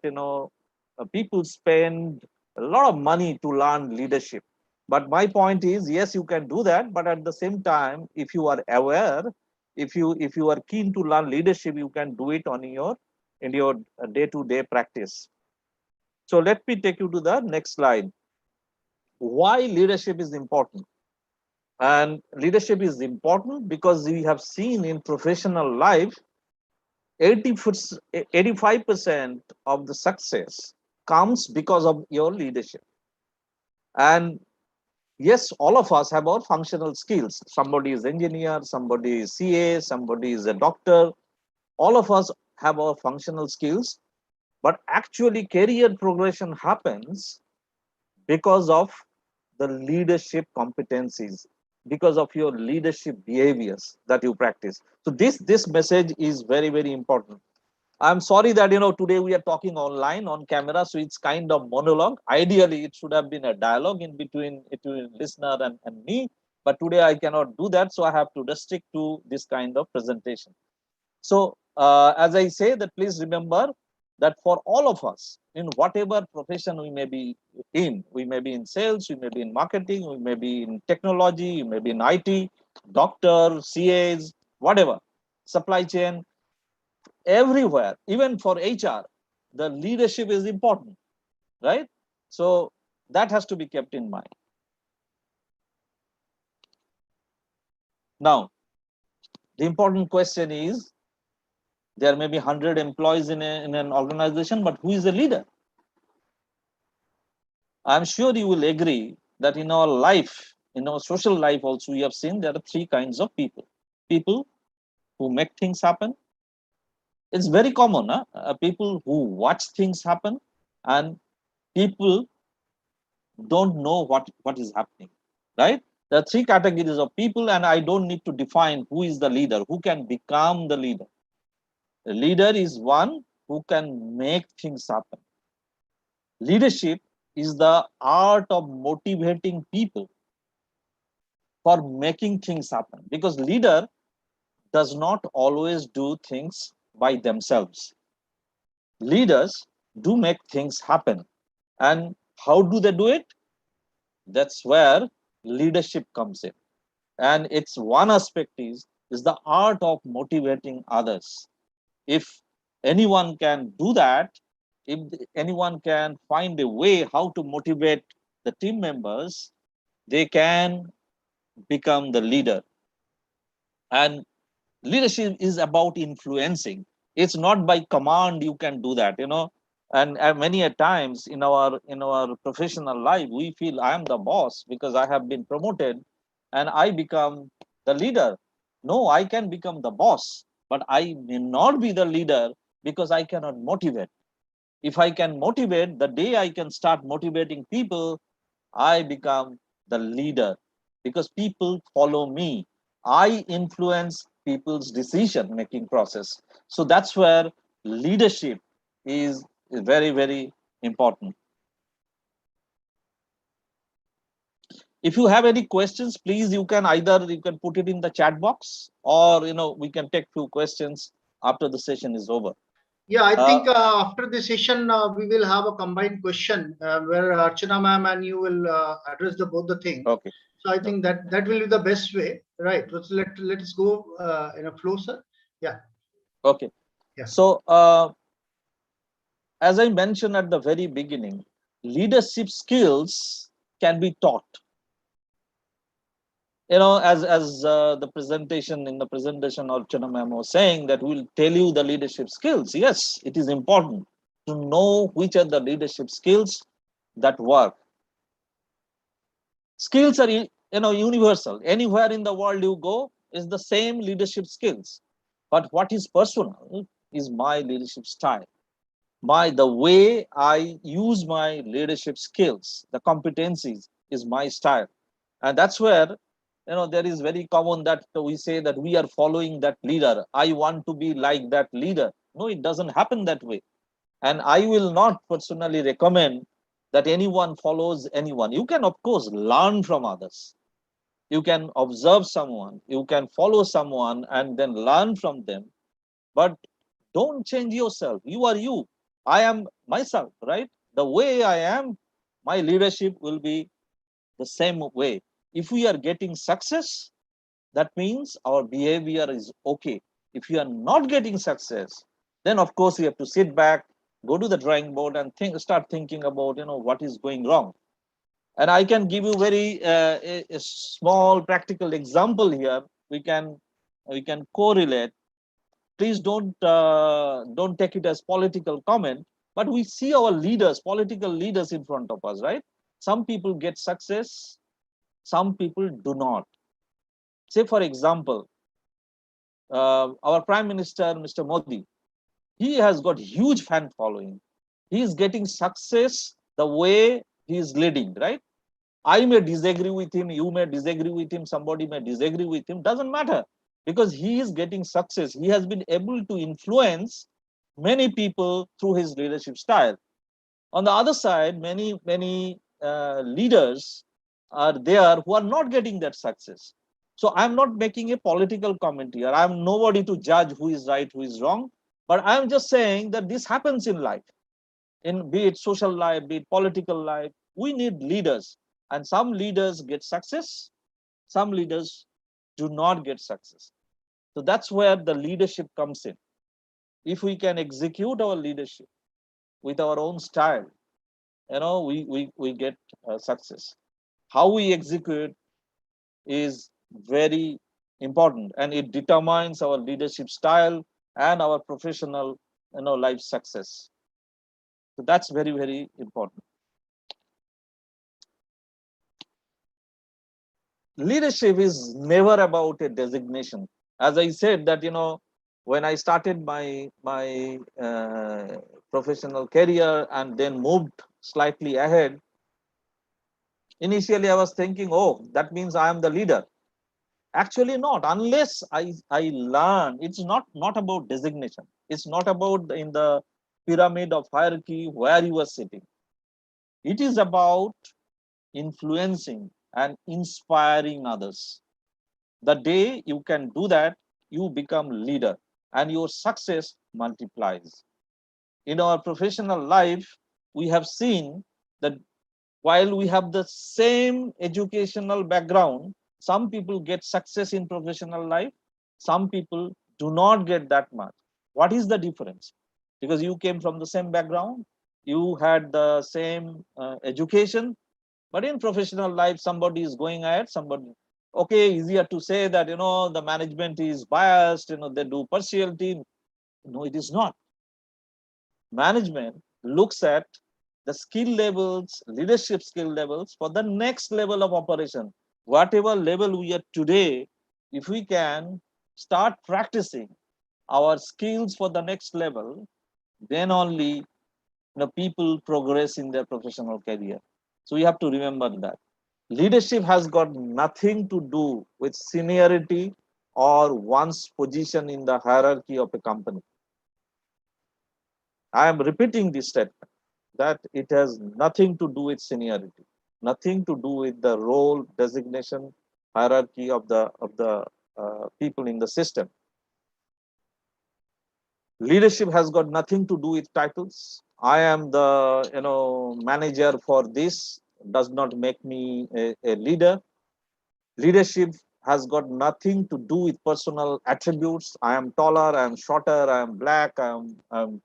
people spend a lot of money to learn leadership. But my point is, yes, you can do that, but at the same time, if you are aware, if you are keen to learn leadership, you can do it on your in your day-to-day practice. So let me take you to the next slide. Why leadership is important? And leadership is important because we have seen in professional life 85% of the success comes because of your leadership. And yes, all of us have our functional skills. Somebody is engineer, somebody is CA, somebody is a doctor. All of us have our functional skills, but actually career progression happens because of the leadership competencies, because of your leadership behaviors that you practice. So this message is very, very important. I'm sorry that today we are talking online on camera, so it's kind of monologue. Ideally, it should have been a dialogue in between listener and me, but today I cannot do that, so I have to restrict to this kind of presentation. So as I say that, please remember that for all of us, in whatever profession we may be in sales, we may be in marketing, we may be in technology, we may be in IT, doctor, CAs, whatever, supply chain, everywhere, even for HR, the leadership is important, right? So that has to be kept in mind. Now, the important question is, there may be 100 employees in an organization, but who is the leader? I'm sure you will agree that in our life, in our social life also, we have seen there are three kinds of people. People who make things happen. It's very common, huh? People who watch things happen, and people don't know what is happening, right? There are three categories of people, and I don't need to define who is the leader, who can become the leader. The leader is one who can make things happen. Leadership is the art of motivating people for making things happen, because leader does not always do things by themselves. Leaders do make things happen. And how do they do it? That's where leadership comes in. And its one aspect is the art of motivating others. If anyone can do that, if anyone can find a way how to motivate the team members, they can become the leader. And leadership is about influencing. It's not by command you can do that, and many a times in our professional life we feel I am the boss because I have been promoted and I become the leader. No, I can become the boss, but I may not be the leader because I cannot motivate. If I can motivate, the day I can start motivating people, I become the leader because people follow me. I influence people's decision making process. So that's where leadership is very, very important. If you have any questions, please, you can put it in the chat box, or we can take few questions after the session is over. Yeah, I think after the session we will have a combined question where Archana ma'am and you will address both the things. Okay. So I think that will be the best way, right? So let us go in a flow, sir. Yeah. Okay. Yeah. So as I mentioned at the very beginning, leadership skills can be taught. As the presentation Archana ma'am was saying that we'll tell you the leadership skills. Yes, it is important to know which are the leadership skills that work. Skills are universal. Anywhere in the world you go is the same leadership skills. But what is personal is my leadership style. The way I use my leadership skills, the competencies is my style. And that's where there is very common that we say that we are following that leader. I want to be like that leader. No, it doesn't happen that way. And I will not personally recommend that anyone follows anyone. You can, of course, learn from others. You can observe someone, you can follow someone and then learn from them. But don't change yourself. You are you. I am myself, right? The way I am, my leadership will be the same way. If we are getting success, that means our behavior is okay. If you are not getting success, then of course you have to sit back, go to the drawing board and start thinking about what is going wrong. And I can give you very a small practical example here. We can correlate. Please don't take it as political comment, but we see our leaders, political leaders in front of us, right? Some people get success, some people do not. Say, for example, our Prime Minister, Mr. Modi, he has got huge fan following. He is getting success the way he is leading, right? I may disagree with him, you may disagree with him, somebody may disagree with him, doesn't matter, because he is getting success. He has been able to influence many people through his leadership style. On the other side, many leaders are there who are not getting that success. So I'm not making a political comment here. I'm nobody to judge who is right, who is wrong, but I'm just saying that this happens in life, in be it social life, be it political life. We need leaders, and some leaders get success, some leaders do not get success. So that's where the leadership comes in. If we can execute our leadership with our own style, we get success. How we execute is very important, and it determines our leadership style and our professional life success. So that's very, very important. Leadership is never about a designation. As I said that when I started my professional career and then moved slightly ahead, initially I was thinking, oh, that means I am the leader. Actually not, unless I learn. It's not about designation. It's not about in the pyramid of hierarchy where you are sitting. It is about influencing and inspiring others. The day you can do that, you become leader and your success multiplies. In our professional life, we have seen that while we have the same educational background, some people get success in professional life, some people do not get that much. What is the difference? Because you came from the same background, you had the same education, but in professional life, somebody is going ahead, somebody, okay, easier to say that, the management is biased, they do partiality. No, it is not. Management looks at the skill levels, leadership skill levels for the next level of operation. Whatever level we are today, if we can start practicing our skills for the next level, then only the people progress in their professional career. So we have to remember that. Leadership has got nothing to do with seniority or one's position in the hierarchy of a company. I am repeating this statement that it has nothing to do with seniority, nothing to do with the role, designation, hierarchy of the people in the system. Leadership has got nothing to do with titles. I am the manager for this does not make me a leader. Leadership has got nothing to do with personal attributes. I am taller, I am shorter, I am black, I'm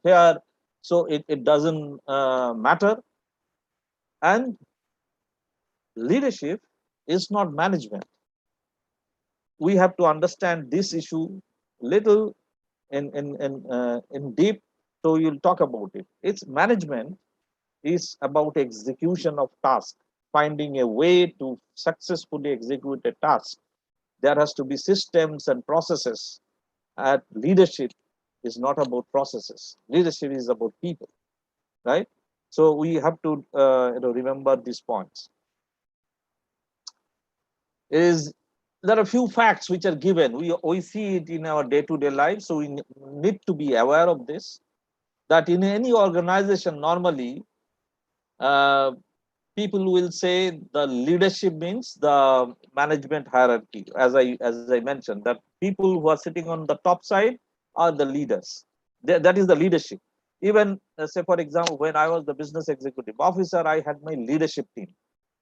fair. So it doesn't matter. And leadership is not management. We have to understand this issue little in deep. So you'll talk about it. It's management is about execution of task, finding a way to successfully execute a task. There has to be systems and processes. At leadership is not about processes. Leadership is about people, right? So we have to remember these points. Is there are a few facts which are given. We see it in our day-to-day life, so we need to be aware of this. That in any organization, normally people will say the leadership means the management hierarchy. As I mentioned, that people who are sitting on the top side are the leaders. That is the leadership. Even say, for example, when I was the business executive officer, I had my leadership team,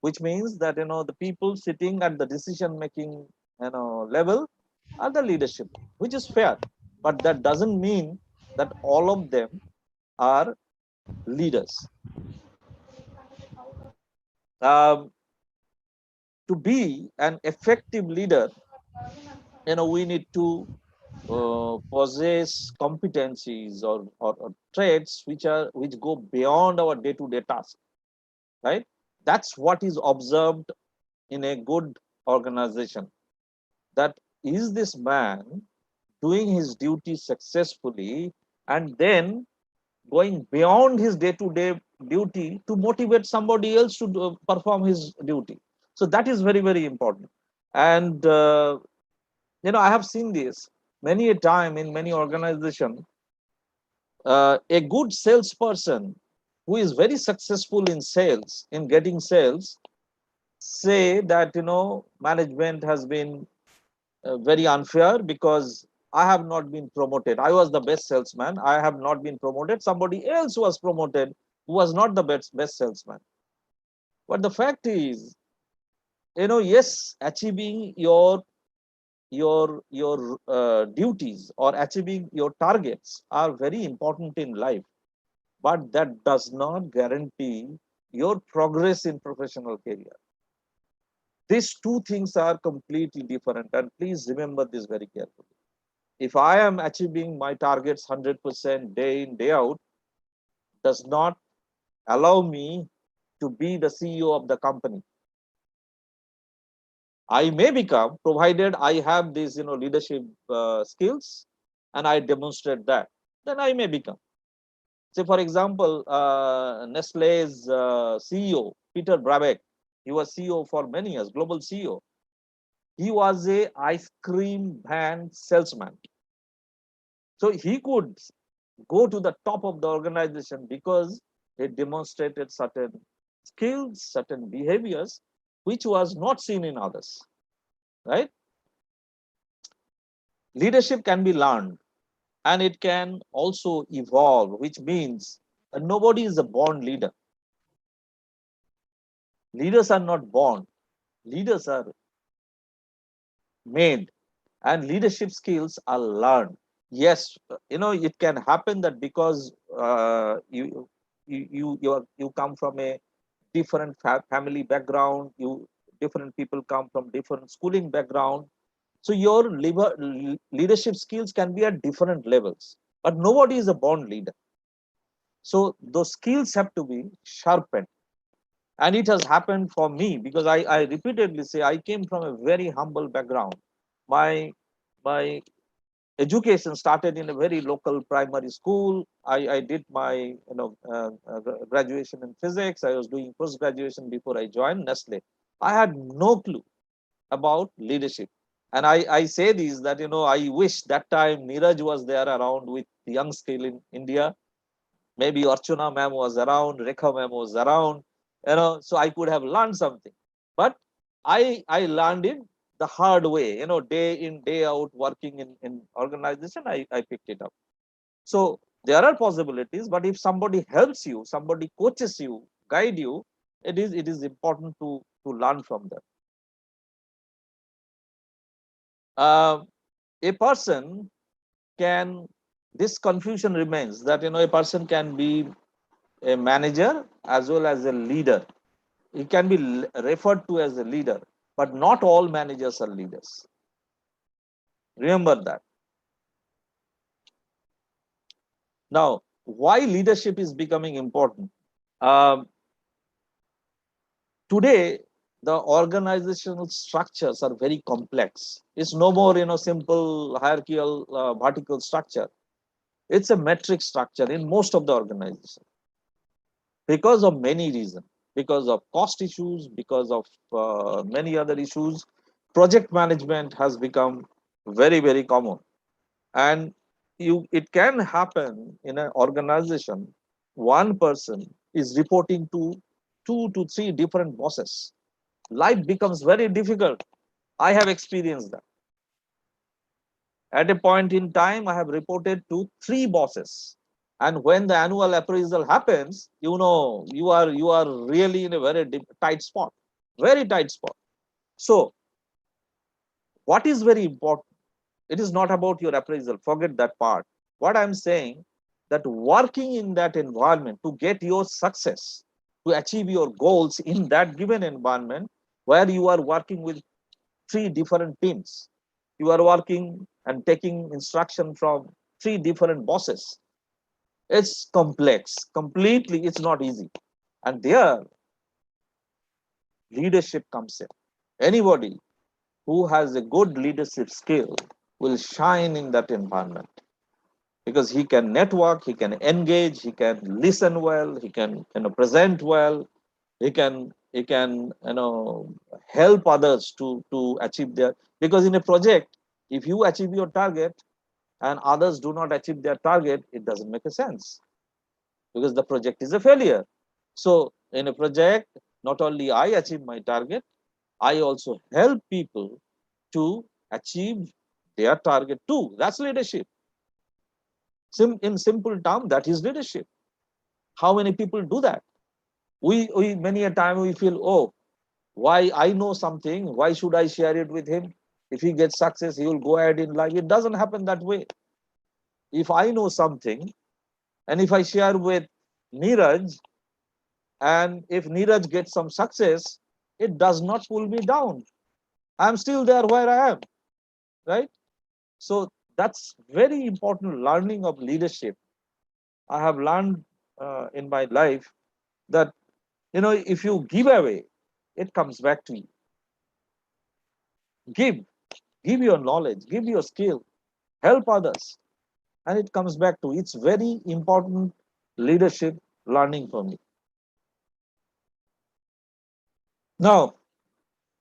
which means that the people sitting at the decision making level are the leadership, which is fair. But that doesn't mean that all of them are leaders. To be an effective leader, we need to possess competencies or traits which go beyond our day-to-day task, right? That's what is observed in a good organization. That is this man doing his duty successfully and then going beyond his day-to-day duty to motivate somebody else to perform his duty. So that is very, very important. And I have seen this many a time in many organizations. A good salesperson who is very successful in sales, in getting sales, say that management has been very unfair because I have not been promoted. I was the best salesman. I have not been promoted. Somebody else was promoted who was not the best salesman. But the fact is, yes, achieving your duties or achieving your targets are very important in life, but that does not guarantee your progress in professional career. These two things are completely different, and please remember this very carefully. If I am achieving my targets 100% day in, day out, does not allow me to be the CEO of the company. I may become, provided I have these leadership skills and I demonstrate that, then I may become. Say, for example, Nestle's CEO, Peter Brabeck, he was CEO for many years, global CEO. He was a ice cream van salesman. So he could go to the top of the organization because he demonstrated certain skills, certain behaviors, which was not seen in others, right? Leadership can be learned and it can also evolve, which means that nobody is a born leader. Leaders are not born, leaders are made, and leadership skills are learned. Yes, it can happen that because you come from a different family background, different people come from different schooling background, so your leadership skills can be at different levels, but nobody is a born leader. So those skills have to be sharpened. And it has happened for me because I repeatedly say I came from a very humble background. My education started in a very local primary school. I did my graduation in physics. I was doing post graduation before I joined Nestle. I had no clue about leadership. And I say these that, I wish that time Neeraj was there around with young skill in India. Maybe Archana ma'am was around, Rekha ma'am was around, so I could have learned something. But I learned it the hard way, day in, day out, working in organization, I picked it up. So there are possibilities, but if somebody helps you, somebody coaches you, guide you, it is important to learn from them. A person can, this confusion remains that, a person can be a manager as well as a leader. He can be referred to as a leader, but not all managers are leaders. Remember that. Now, why leadership is becoming important? Um, Today, the organizational structures are very complex. It's no more, simple hierarchical, vertical structure. It's a metric structure in most of the organization because of many reasons, because of cost issues, because of many other issues. Project management has become very, very common, and it can happen in an organization. One person is reporting to 2 to 3 different bosses. Life becomes very difficult. I have experienced that. At a point in time, I have reported to 3 bosses. And when the annual appraisal happens, you are really in a very tight spot, very tight spot. So, what is very important? It is not about your appraisal. Forget that part. What I'm saying, that working in that environment to get your success, to achieve your goals in that given environment, where you are working with 3 different teams. You are working and taking instruction from 3 different bosses. It's complex, completely, it's not easy. And there, leadership comes in. Anybody who has a good leadership skill will shine in that environment because he can network, he can engage, he can listen well, he can present well, he can help others to achieve their, because in a project, if you achieve your target and others do not achieve their target, it doesn't make a sense because the project is a failure. So in a project, not only I achieve my target, I also help people to achieve their target too. That's leadership. In simple term, that is leadership. How many people do that? We many a time we feel, oh, why I know something, why should I share it with him? If he gets success, he will go ahead in life. It doesn't happen that way. If I know something and if I share with Neeraj, and if Neeraj gets some success, it does not pull me down. I'm still there where I am, right? So that's very important learning of leadership. I have learned in my life that, if you give away, it comes back to you. Give, give your knowledge, give your skill, help others, and it comes back to, it's very important leadership learning for me. Now,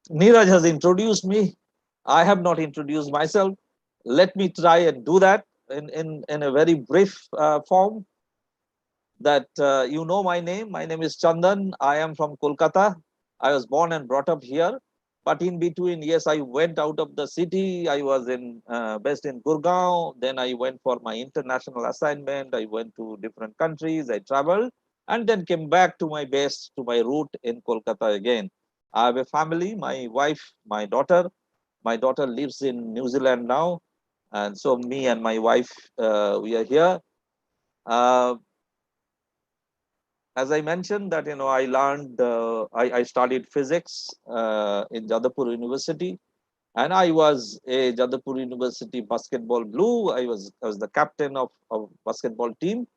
Neeraj has introduced me. I have not introduced myself. Let me try and do that in a very brief form. That you know my name. My name is Chandan. I am from Kolkata. I was born and brought up here. But in between, yes, I went out of the city. I was based in Gurgaon. Then I went for my international assignment. I went to different countries. I traveled and then came back to my base, to my root in Kolkata again. I have a family, my wife, my daughter. My daughter lives in New Zealand now. And so me and my wife, we are here. Uh, as I mentioned that, I learned, I studied physics in Jadavpur University, and I was a Jadavpur University basketball blue. I was the captain of basketball team.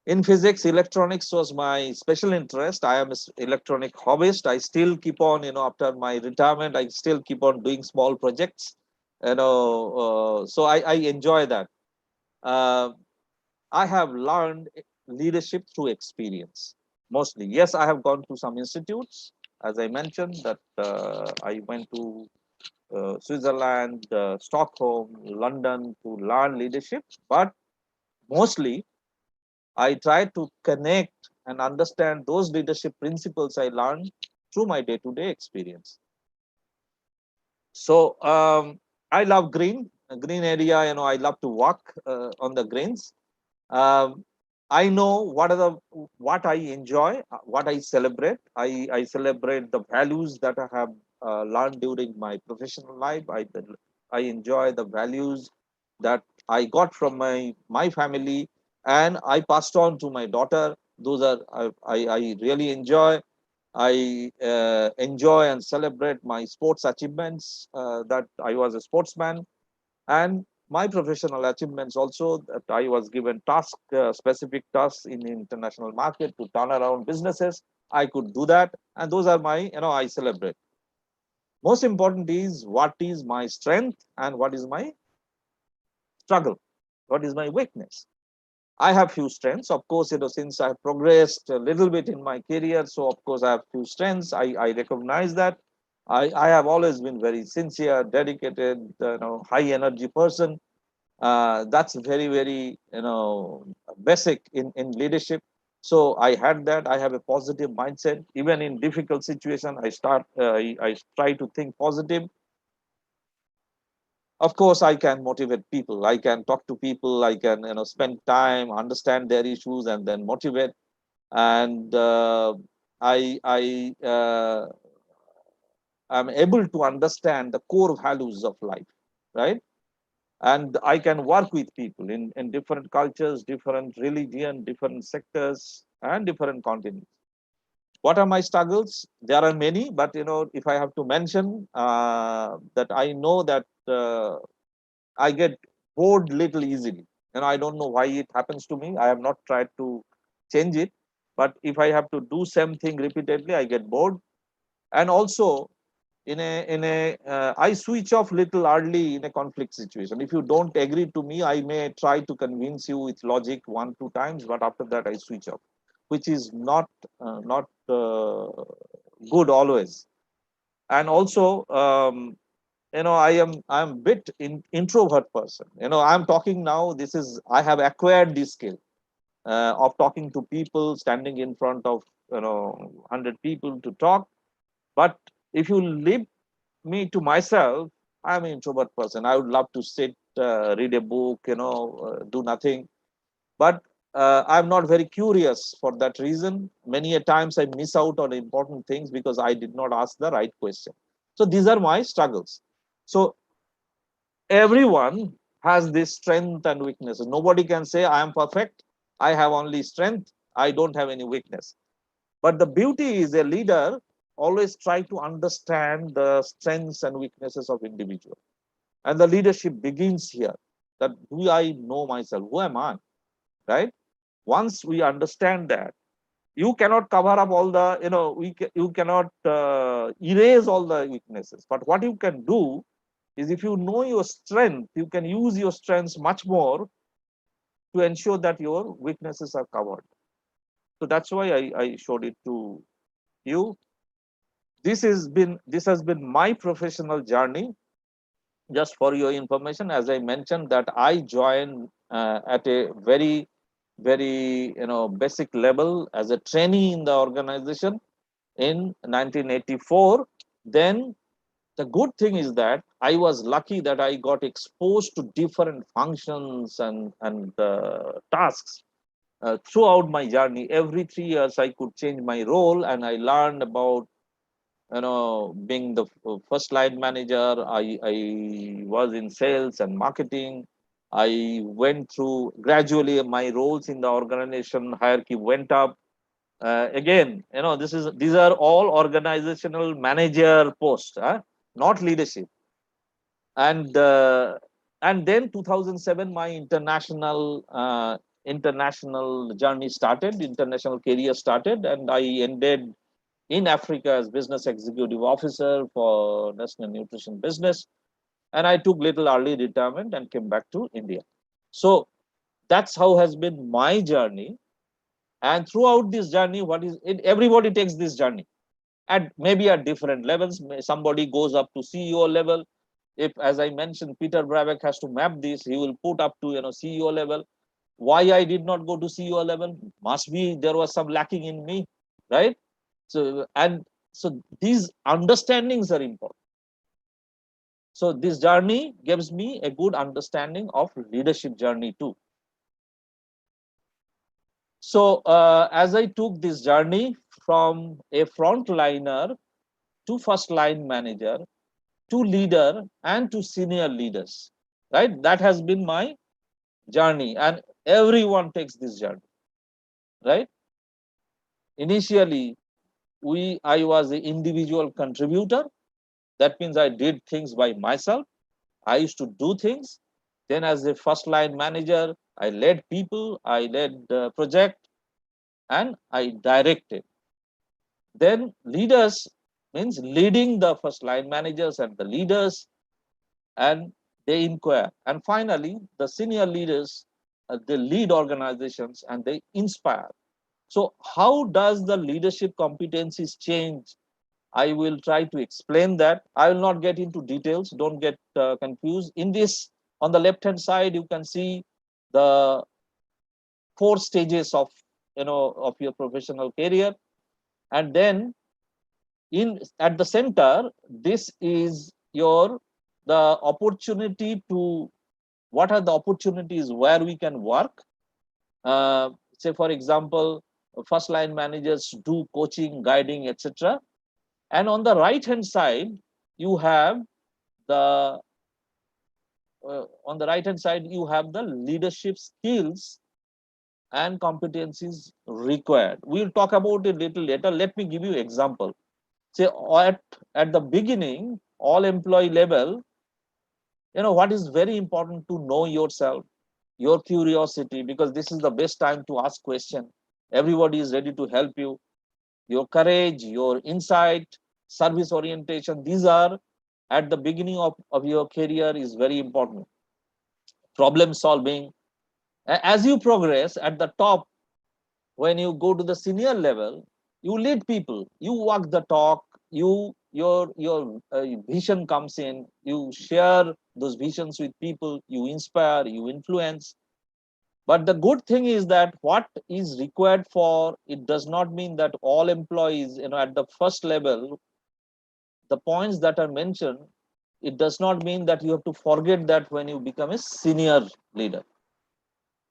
In physics, electronics was my special interest. I am an electronic hobbyist. I still keep on, after my retirement, I still keep on doing small projects. So I enjoy that. Uh, I have learned leadership through experience mostly. Yes, I have gone to some institutes, as I mentioned, that I went to Switzerland, Stockholm, London to learn leadership, but mostly I try to connect and understand those leadership principles I learned through my day-to-day experience. So I love green area. I love to walk on the greens. Um, I know what I enjoy, what I celebrate. I celebrate the values that I have learned during my professional life. I enjoy the values that I got from my family, and I passed on to my daughter. Those are I really enjoy. I enjoy and celebrate my sports achievements. That I was a sportsman, and my professional achievements also, that I was given specific tasks in the international market to turn around businesses. I could do that, and those are I celebrate. Most important is what is my strength and what is my struggle, what is my weakness. I have few strengths, of course. Since I have progressed a little bit in my career, so of course I have few strengths. I recognize that. I have always been very sincere, dedicated, high energy person. That's very, very basic in leadership. So I had that. I have a positive mindset. Even in difficult situation, I try to think positive. Of course, I can motivate people. I can talk to people. I can spend time, understand their issues, and then motivate. And I am able to understand the core values of life, right? And I can work with people in different cultures, different religion, different sectors, and different continents. What are my struggles? There are many, but if I have to mention, that I know that I get bored little easily. I don't know why it happens to me. I have not tried to change it, but if I have to do same thing repeatedly, I get bored. And also, I switch off little early in a conflict situation. If you don't agree to me, I may try to convince you with logic 1-2 times, but after that I switch off, which is not good always. And also, I'm a bit introvert person. I'm talking now. I have acquired this skill of talking to people, standing in front of 100 people to talk. But if you leave me to myself, I'm an introvert person. I would love to sit, read a book, do nothing. But I'm not very curious for that reason. Many a times I miss out on important things because I did not ask the right question. So these are my struggles. So everyone has this strength and weaknesses. Nobody can say I am perfect. I have only strength. I don't have any weakness. But the beauty is a leader always try to understand the strengths and weaknesses of individual. And the leadership begins here. That do I know myself? Who am I? Right? Once we understand that, you cannot cover up all the, you cannot erase all the weaknesses. But what you can do is, if you know your strength, you can use your strengths much more to ensure that your weaknesses are covered. So that's why I showed it to you. This has been my professional journey. Just for your information, as I mentioned, that I joined at a very, very basic level as a trainee in the organization in 1984. Then the good thing is that I was lucky that I got exposed to different functions and tasks throughout my journey. Every 3 years, I could change my role, and I learned about being the first line manager. I was in sales and marketing. I went through gradually my roles in the organization hierarchy went up. Again, these are all organizational manager posts, not leadership. And then 2007, my international journey started, international career started, and I ended in Africa as business executive officer for National Nutrition Business. And I took little early retirement and came back to India. So that's how has been my journey. And throughout this journey, everybody takes this journey. at maybe at different levels. Somebody goes up to CEO level. If, as I mentioned, Peter Brabeck has to map this, he will put up to CEO level. Why I did not go to CEO level? Must be there was some lacking in me, right? So these understandings are important. So this journey gives me a good understanding of leadership journey too. So as I took this journey from a frontliner to first line manager to leader and to senior leaders, right? That has been my journey, and everyone takes this journey, right? Initially, I was an individual contributor. That means I did things by myself. I used to do things. Then as a first line manager, I led people, I led the project, and I directed. Then leaders means leading the first line managers and the leaders, and they inquire. And finally, the senior leaders, they lead organizations and they inspire. So how does the leadership competencies change? I will try to explain that. I will not get into details. Don't get confused. In this, on the left-hand side, you can see the 4 stages of of your professional career, and then at the center, this is the opportunity to, what are the opportunities where we can work. Say for example, first line managers do coaching, guiding, etc. And on the right hand side, you have the leadership skills and competencies required. We'll talk about it a little later. Let me give you example. Say at the beginning, all employee level, what is very important to know yourself, your curiosity, because this is the best time to ask question. Everybody is ready to help you. Your courage, your insight, service orientation, these are at the beginning of your career is very important. Problem solving. As you progress at the top, when you go to the senior level, you lead people, you walk the talk, your vision comes in, you share those visions with people, you inspire, you influence. But the good thing is that what is required for it does not mean that all employees, at the first level, the points that are mentioned, it does not mean that you have to forget that when you become a senior leader.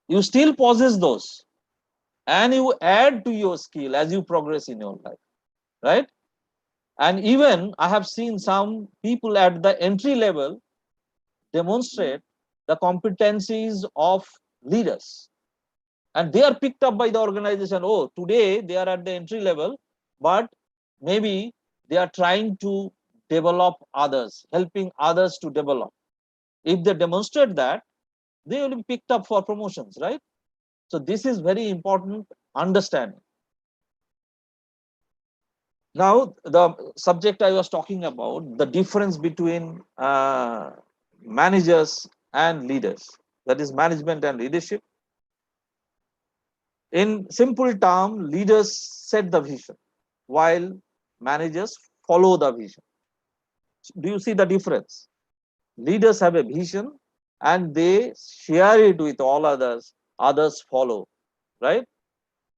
You still possess those, and you add to your skill as you progress in your life, right? And even I have seen some people at the entry level demonstrate the competencies of leaders, and they are picked up by the organization. Oh, today they are at the entry level, but maybe they are trying to develop others, helping others to develop. If they demonstrate that, they will be picked up for promotions, right? So this is very important understanding. Now, the subject I was talking about, the difference between managers and leaders, that is management and leadership. In simple term, leaders set the vision while managers follow the vision. Do you see the difference? Leaders have a vision and they share it with all others, others follow, right?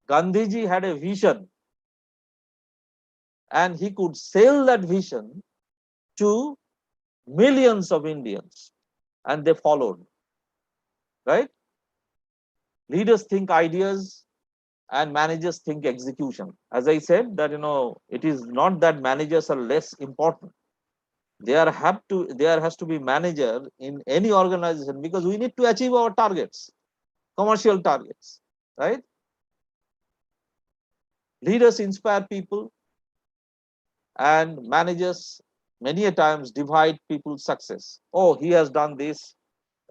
Gandhiji had a vision and he could sell that vision to millions of Indians and they followed, right? Leaders think ideas and managers think execution. As I said that, it is not that managers are less important. There has to be manager in any organization because we need to achieve our targets, commercial targets, right? Leaders inspire people and managers many a times divide people's success. Oh, he has done this,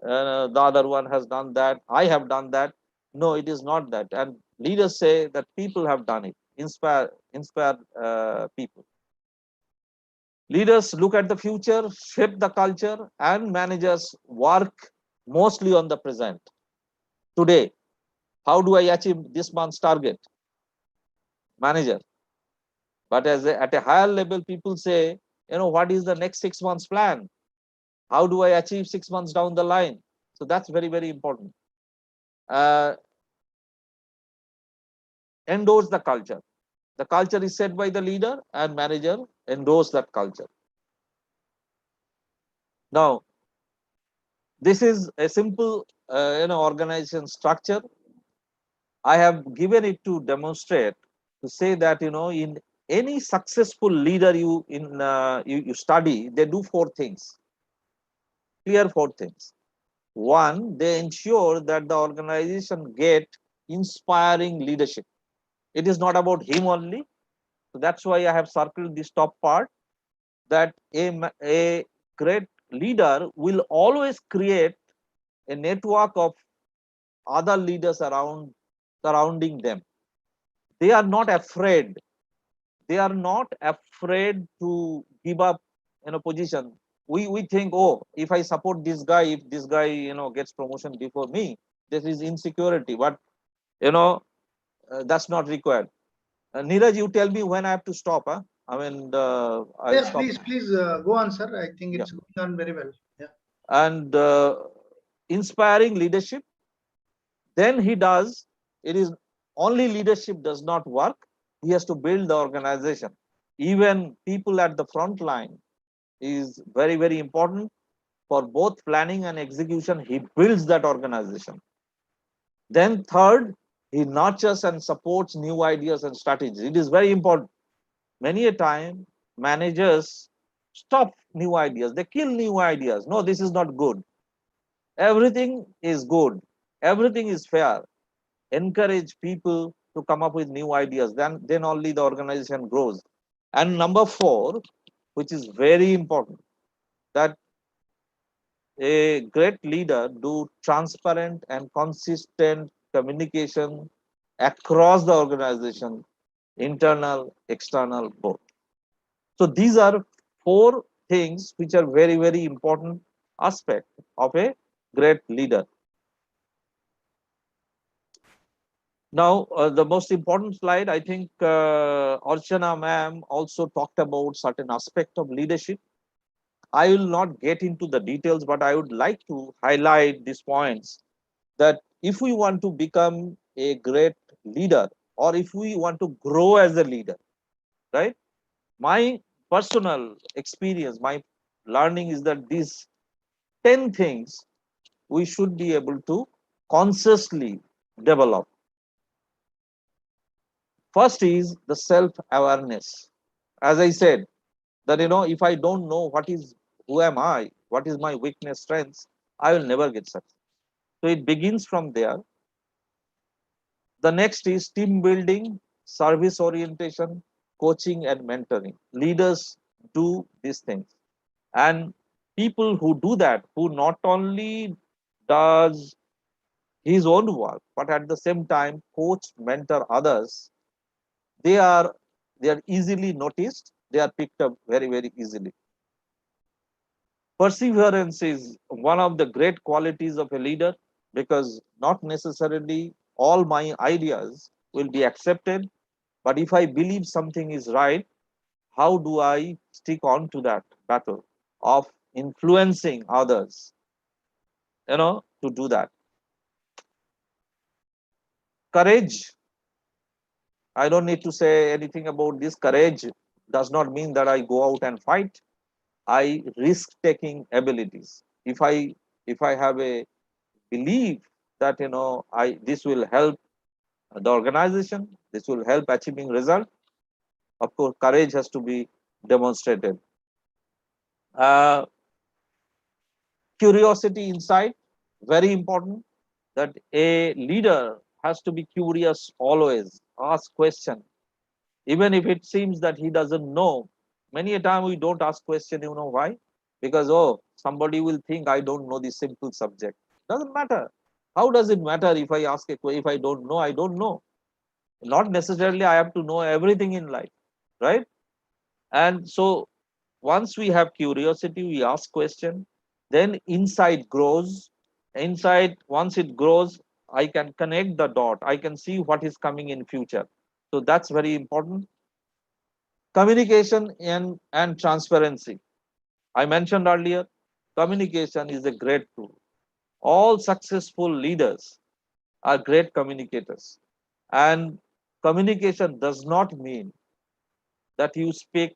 the other one has done that, I have done that. No, it is not that. And leaders say that people have done it. Inspire people. Leaders look at the future, shape the culture, and managers work mostly on the present. Today, how do I achieve this month's target? Manager. But at a higher level, people say, what is the next 6 months plan? How do I achieve 6 months down the line? So that's very, very important. Endorse the culture. The culture is set by the leader, and manager endorse that culture. Now, this is a simple organization structure. I have given it to demonstrate, to say that in any successful leader you study, they do four things. Clear four things. One, they ensure that the organization get inspiring leadership. It is not about him only. So that's why I have circled this top part, that a great leader will always create a network of other leaders surrounding them. They are not afraid. They are not afraid to give up position. We think, oh, if I support this guy, if this guy gets promotion before me, this is insecurity. But that's not required. Neeraj, you tell me when I have to stop. Huh? I mean, I'll Yes, stop. please go on, sir. I think it's Yeah. going on very well. Yeah. And inspiring leadership. Then he does. It is only leadership does not work. He has to build the organization. Even people at the front line is very, very important for both planning and execution. He builds that organization. Then third, he nurtures and supports new ideas and strategies. It is very important. Many a time, managers stop new ideas. They kill new ideas. No, this is not good. Everything is good. Everything is fair. Encourage people to come up with new ideas. Then only the organization grows. And number four, which is very important, that a great leader do transparent and consistent communication across the organization, internal, external, both. So these are four things which are very, very important aspect of a great leader. Now, the most important slide, I think Archana ma'am also talked about certain aspect of leadership. I will not get into the details, but I would like to highlight these points, that if we want to become a great leader, or if we want to grow as a leader, right? My personal experience, my learning is that these 10 things we should be able to consciously develop. First is the self-awareness. As I said, that if I don't know who am I, what is my weakness, strengths, I will never get success. So it begins from there. The next is team building, service orientation, coaching, and mentoring. Leaders do these things. And people who do that, who not only does his own work, but at the same time coach, mentor others, they are easily noticed. They are picked up very, very easily. Perseverance is one of the great qualities of a leader, because not necessarily all my ideas will be accepted. But if I believe something is right, how do I stick on to that battle of influencing others, to do that? Courage. I don't need to say anything about this. Courage does not mean that I go out and fight. I risk taking abilities. If I have a belief that I this will help the organization, this will help achieving result, of course courage has to be demonstrated. uh, Curiosity inside, very important, that a leader has to be curious always, ask question, even if it seems that he doesn't know. Many a time we don't ask question, why? Because, oh, somebody will think I don't know this simple subject. Doesn't matter. How does it matter if I ask if I don't know, I don't know. Not necessarily I have to know everything in life, right? And so once we have curiosity, we ask question, then insight grows. Insight, once it grows, I can connect the dot, I can see what is coming in future. So that's very important. Communication and transparency. I mentioned earlier, communication is a great tool. All successful leaders are great communicators. And communication does not mean that you speak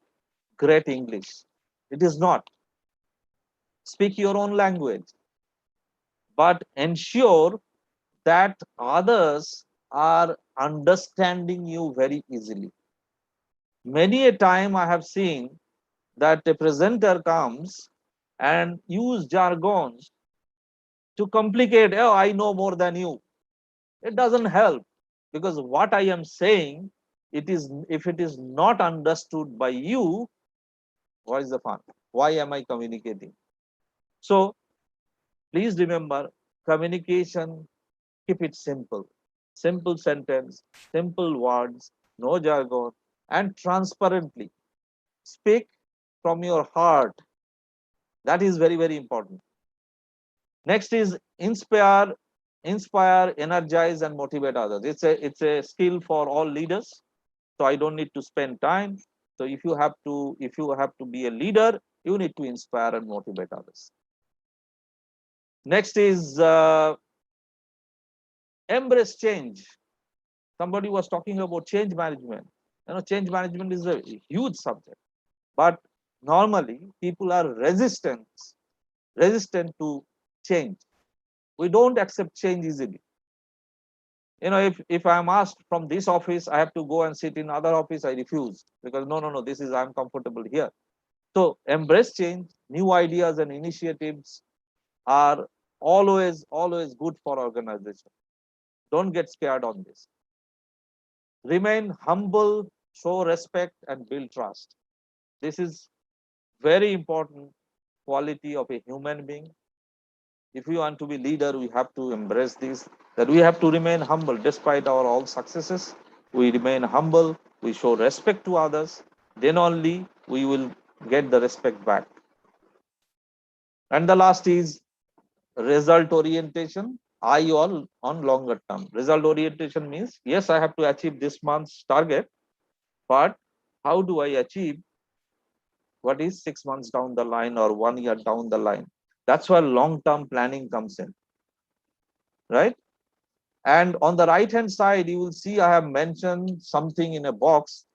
great English. It is not. Speak your own language, but ensure that others are understanding you very easily. Many a time I have seen that a presenter comes and use jargons to complicate. Oh, I know more than you. It doesn't help, because what I am saying, it is, if it is not understood by you, what is the fun? Why am I communicating? So please remember, communication, keep it simple. Simple sentence, simple words, no jargon, and transparently. Speak from your heart. That is very, very important. Next is inspire, energize, and motivate others. It's a skill for all leaders. So I don't need to spend time. So if you have to be a leader, you need to inspire and motivate others. Next is embrace change. Somebody was talking about change management. Change management is a huge subject, but normally people are resistant to change. We don't accept change easily. If I'm asked from this office, I have to go and sit in other office, I refuse, because no, this is, I'm comfortable here. So embrace change. New ideas and initiatives are always good for organization. Don't get scared on this. Remain humble, show respect, and build trust. This is very important quality of a human being. If we want to be leader, we have to embrace this, that we have to remain humble despite our all successes. We remain humble, we show respect to others, then only we will get the respect back. And the last is result orientation. I all on longer term. Result orientation means, yes, I have to achieve this month's target, but how do I achieve what is 6 months down the line or 1 year down the line? That's where long term planning comes in, right? And on the right hand side, you will see I have mentioned something in a box.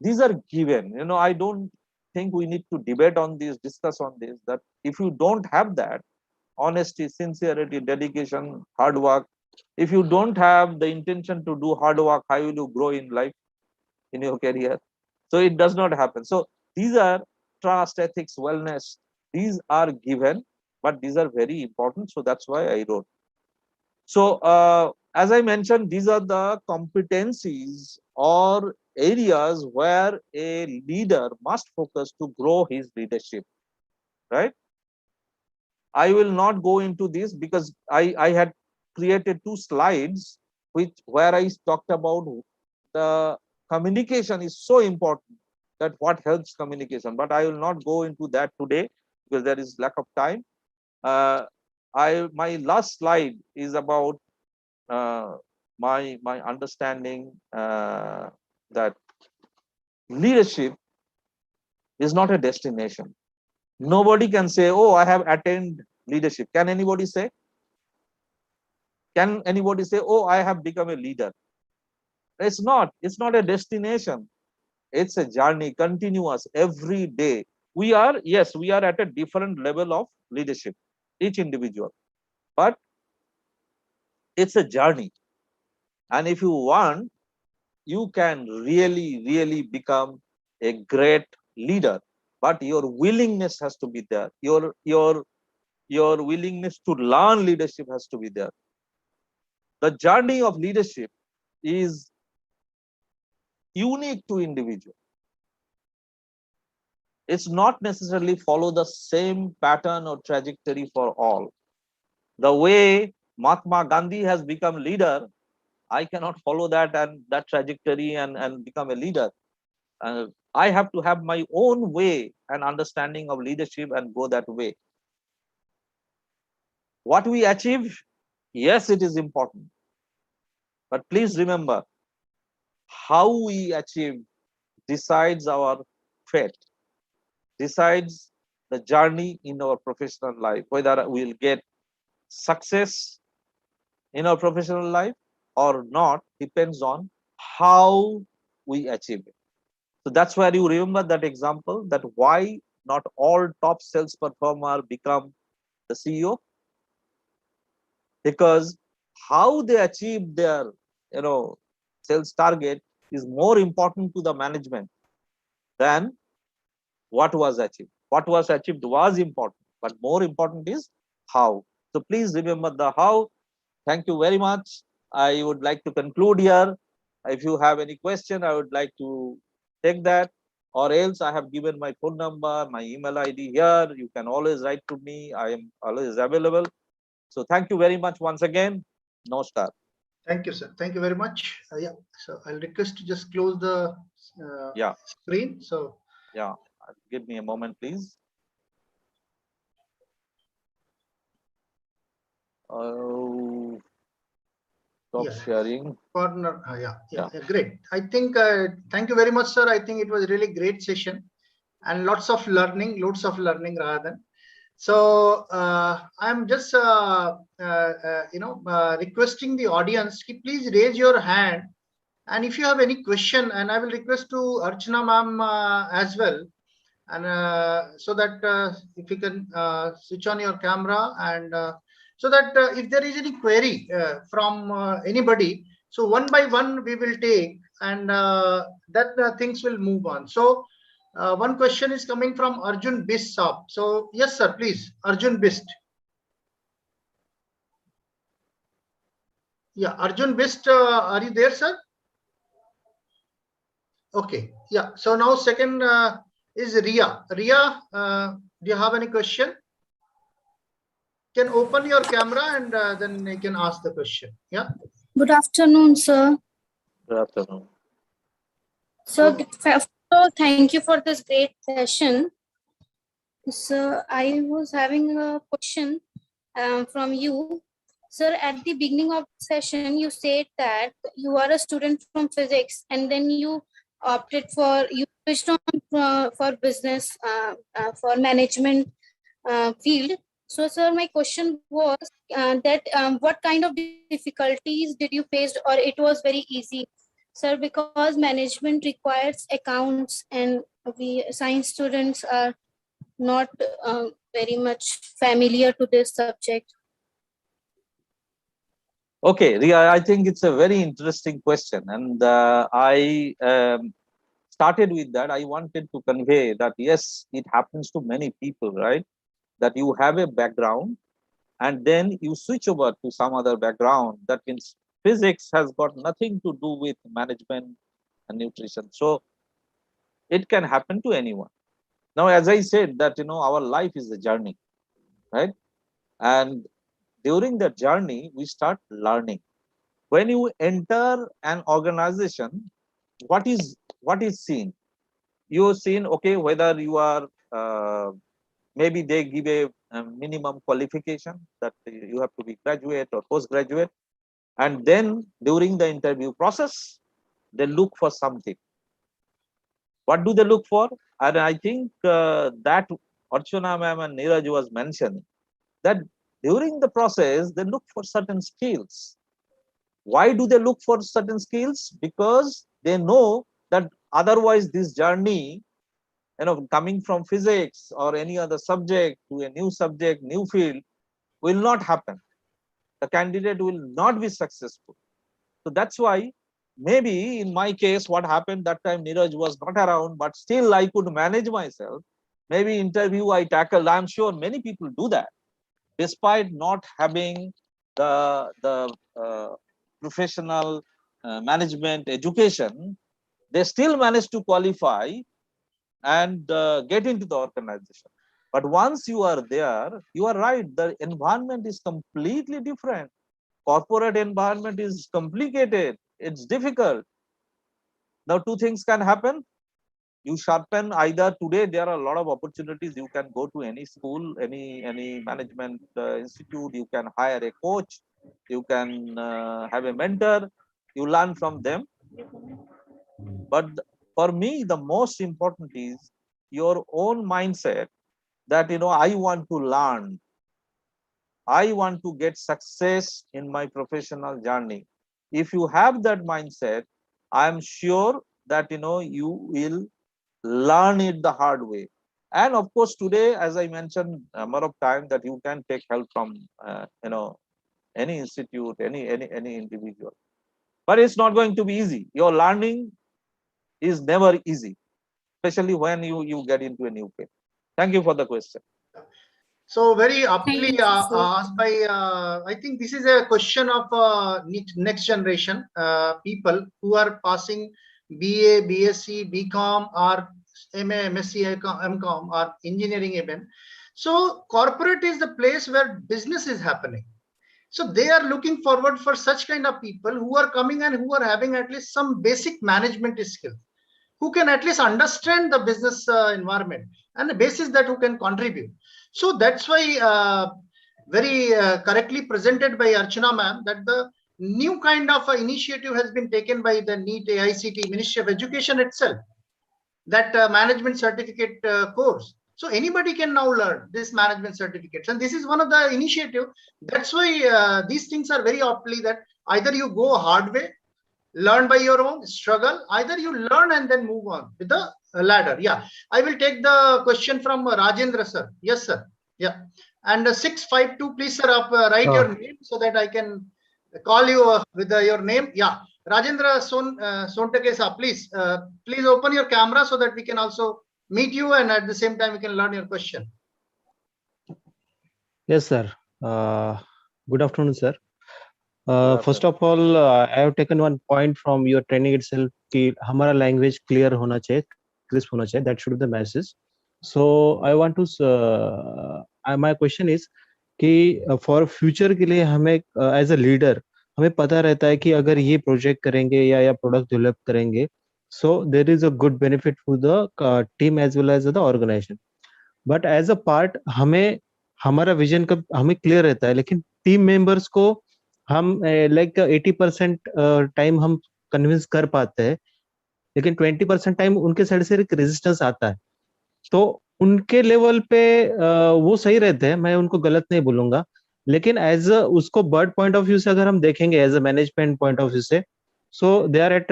These are given. I don't think we need to debate on this, discuss on this, that if you don't have that, honesty, sincerity, dedication, hard work, if you don't have the intention to do hard work, how will you grow in life, in your career? So it does not happen. So these are trust, ethics, wellness. These are given, but these are very important. So that's why I wrote. So as I mentioned, these are the competencies or areas where a leader must focus to grow his leadership, right? I will not go into this because I had created 2 slides where I talked about the communication is so important, that what helps communication, but I will not go into that today because there is lack of time. My last slide is about my understanding that leadership is not a destination. Nobody can say, oh, I have attained leadership. Can anybody say? Can anybody say, oh, I have become a leader? It's not a destination. It's a journey, continuous, every day. We are at a different level of leadership, each individual, but it's a journey. And if you want, you can really become a great leader, but your willingness has to be there. Your willingness to learn leadership has to be there. The journey of leadership is unique to individual. It's not necessarily follow the same pattern or trajectory for all. The way Mahatma Gandhi has become leader, I cannot follow that and that trajectory and become a leader. I have to have my own way and understanding of leadership and go that way. What we achieve, yes, it is important. But please remember, how we achieve decides our fate decides the journey in our professional life, whether we'll get success in our professional life or not, depends on how we achieve it. So that's where you remember that example, that why not all top sales performer become the CEO, because how they achieve their sales target is more important to the management than what was achieved. What was achieved was important, but more important is how. So please remember the how. Thank you very much. I would like to conclude here. If you have any question, I would like to take that, or else I have given my phone number, my email ID here. You can always write to me. I am always available. So thank you very much once again. Namaskar. Thank you, sir. Thank you very much. Yeah. So I'll request to just close the screen. So yeah, give me a moment, please. Stop sharing. Corner. Great. I think thank you very much, sir. I think it was a really great session and lots of learning rather than. So I'm just requesting the audience, please raise your hand, and if you have any question, and I will request to Archana ma'am as well, and so that if you can switch on your camera, and so that if there is any query from anybody, so one by one we will take, and that things will move on. So one question is coming from Arjun Bist. So yes, sir, please, Arjun Bist. Yeah, Arjun Bist, are you there, sir? Okay. Yeah. So now second is Ria. Ria, do you have any question? You can open your camera, and then you can ask the question. Yeah. Good afternoon, sir. Good afternoon. So, thank you for this great session. So, I was having a question from you. Sir, at the beginning of the session, you said that you are a student from physics, and then you switched on for business, for management field. So, sir, my question was that what kind of difficulties did you face, or it was very easy? Sir, because management requires accounts, and we science students are not very much familiar to this subject. Okay, Ria, I think it's a very interesting question, and I started with that. I wanted to convey that yes, it happens to many people, right? That you have a background and then you switch over to some other background. That means physics has got nothing to do with management and nutrition. So it can happen to anyone. Now, as I said, that our life is a journey, right? And during the journey, we start learning. When you enter an organization, what is seen? You're seen, okay, whether you are maybe they give a minimum qualification that you have to be graduate or postgraduate, and then during the interview process, they look for something. What do they look for? And I think that Archana ma'am and Neeraj was mentioning that during the process, they look for certain skills. Why do they look for certain skills? Because they know that otherwise this journey, coming from physics or any other subject to a new subject, new field, will not happen. The candidate will not be successful. So that's why maybe in my case, what happened that time, Neeraj was not around, but still I could manage myself. Maybe interview I tackled. I'm sure many people do that, despite not having the professional management education. They still manage to qualify and get into the organization. But once you are there, you are right, the environment is completely different. Corporate environment is complicated, it's difficult. Now two things can happen. You sharpen, either today there are a lot of opportunities, you can go to any school, any management institute, you can hire a coach, you can have a mentor, you learn from them. But for me, the most important is your own mindset that, I want to learn, I want to get success in my professional journey. If you have that mindset, I'm sure that, you will learn it the hard way. And of course, today, as I mentioned a number of times, that you can take help from, any institute, any individual. But it's not going to be easy. Your learning is never easy, especially when you get into a new field. Thank you for the question. So very aptly Thank you, sir. asked by, I think this is a question of next generation people who are passing BA, BSc, BCom, or MA, MSc, MCom, or engineering even. So corporate is the place where business is happening. So they are looking forward for such kind of people who are coming and who are having at least some basic management skills, who can at least understand the business environment, and the basis that who can contribute. So that's why very correctly presented by Archana ma'am that the new kind of initiative has been taken by the NEET AICTE Ministry of Education itself, that management certificate course. So anybody can now learn this management certificates, and this is one of the initiative. That's why these things are very aptly that either you go hard way, learn by your own struggle, either you learn and then move on with the ladder. Yeah, I will take the question from Rajendra sir. Yes sir. Yeah, and 652, please sir, write your name so that I can call you with your name. Yeah, Rajendra Sontakesa, please please open your camera so that we can also meet you, and at the same time we can learn your question. Yes sir. Good afternoon sir. First afternoon. of all, I have taken one point from your training itself कि हमारा language clear होना चाहिए, crisp होना चाहिए. That should be the message. So I want to my question is कि for future के लिए हमें as a leader हमें पता रहता है कि अगर ये project करेंगे या product develop करेंगे, so there is a good benefit for the team as well as the organization. But as a part हमें हमारा vision का हमें clear रहता है, लेकिन team members को हम लाइक 80% टाइम हम कन्विंस कर पाते हैं, लेकिन 20% टाइम उनके साइड से एक रेजिस्टेंस आता है. तो उनके लेवल पे वो सही रहते हैं, मैं उनको गलत नहीं बोलूंगा, लेकिन एज उसको बर्ड पॉइंट ऑफ व्यू से अगर हम देखेंगे as a management point of view से, सो दे आर एट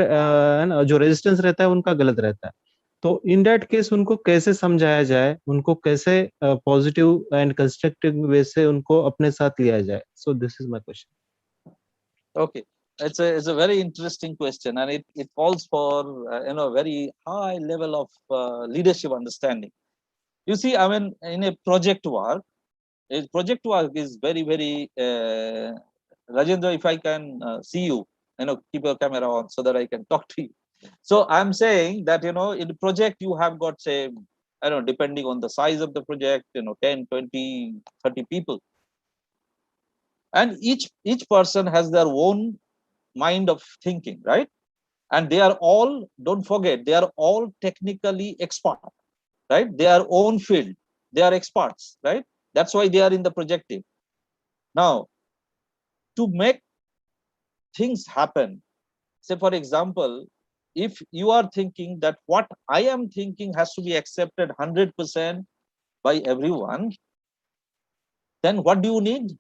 जो रेजिस्टेंस रहता है उनका गलत रहता है. तो इन दैट केस उनको कैसे समझाया जाए, उनको कैसे पॉजिटिव एंड कंस्ट्रक्टिव वे से उनको अपने साथ लिया जाए. So this is my question. Okay, it's a very interesting question, and it calls for very high level of leadership understanding. You see, I mean, in a project work is very Rajendra, if I can see you, keep your camera on so that I can talk to you. So I'm saying that in the project you have got, say, I don't know, depending on the size of the project, 10, 20, 30 people. And each person has their own mind of thinking, right? And they are all, don't forget, they are all technically expert, right? Their own field, they are experts, right? That's why they are in the project team. Now, to make things happen, say for example, if you are thinking that what I am thinking has to be accepted 100% by everyone, then what do you need?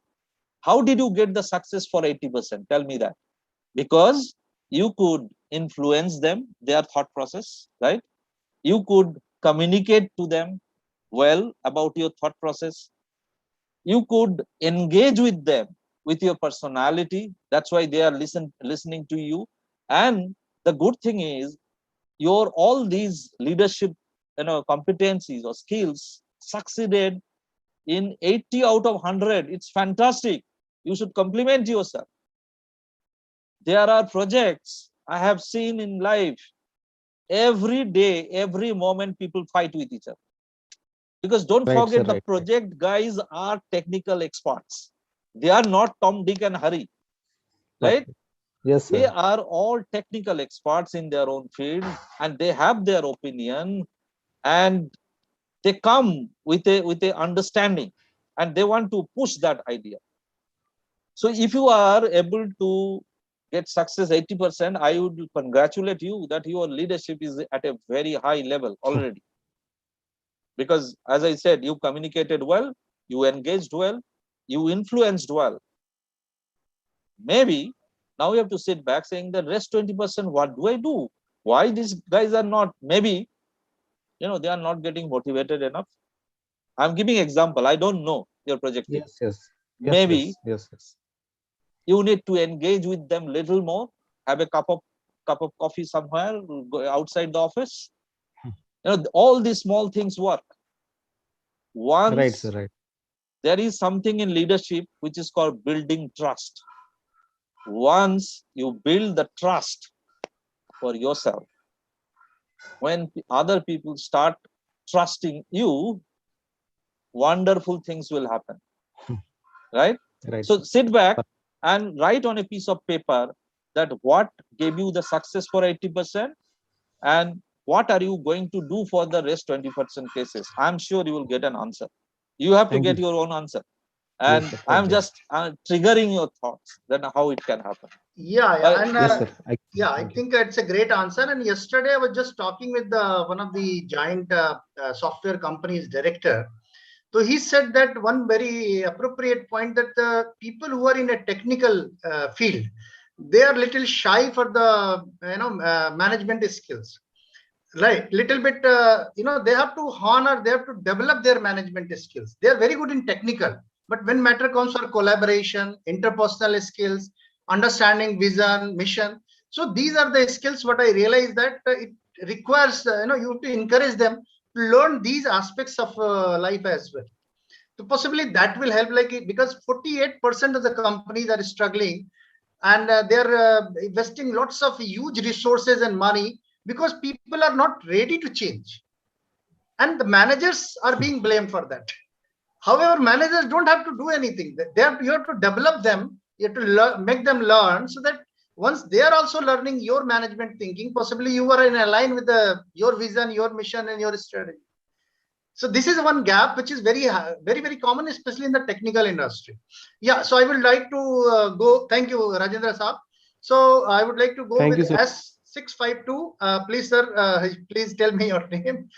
How did you get the success for 80%? Tell me that. Because you could influence them, their thought process, right? You could communicate to them well about your thought process. You could engage with them with your personality. That's why they are listening to you. And the good thing is, your all these leadership competencies or skills succeeded in 80 out of 100. It's fantastic. You should compliment yourself. There are projects I have seen in life. Every day, every moment, people fight with each other. Because don't forget, the project guys are technical experts. They are not Tom, Dick, and Harry. Right? Yes, sir. They are all technical experts in their own field, and they have their opinion, and they come with a understanding, and they want to push that idea. So if you are able to get success 80%, I would congratulate you that your leadership is at a very high level already. because as I said, you communicated well, you engaged well, you influenced well. Maybe now you have to sit back saying the rest 20%, what do I do? Why these guys are not, maybe, they are not getting motivated enough. I'm giving example. I don't know your project. Yes, yes. Maybe Yes. you need to engage with them little more, have a cup of coffee somewhere, go outside the office. All these small things work. Once Right, sir, right. there is something in leadership which is called building trust. Once you build the trust for yourself, when other people start trusting you, wonderful things will happen. Right? Right. So sit back and write on a piece of paper that what gave you the success for 80% and what are you going to do for the rest 20% cases. I'm sure you will get an answer. You have to Thank get you. your own answer. And Yes, sir. I'm Thank you. just triggering your thoughts, then how it can happen. Yeah, and Yes, sir. I think it's a great answer. And yesterday I was just talking with one of the giant software companies director. So he said that one very appropriate point, that the people who are in a technical field, they are little shy for the management skills. Right, little bit. They have to honor, they have to develop their management skills. They are very good in technical, but when matter comes for collaboration, interpersonal skills, understanding vision, mission. So these are the skills. What I realize that it requires, you have to encourage them to learn these aspects of life as well. So possibly that will help, because 48% of the companies are struggling, and they're investing lots of huge resources and money because people are not ready to change, and the managers are being blamed for that. However, managers don't have to do anything. You have to develop them, you have to make them learn, so that once they are also learning your management thinking, possibly you are in line with your vision, your mission, and your strategy. So this is one gap which is very, very common, especially in the technical industry. Yeah. So I would like to go. Thank you, Rajendra Saab. So I would like to go Thank you, with sir. S652. Please, sir, please tell me your name.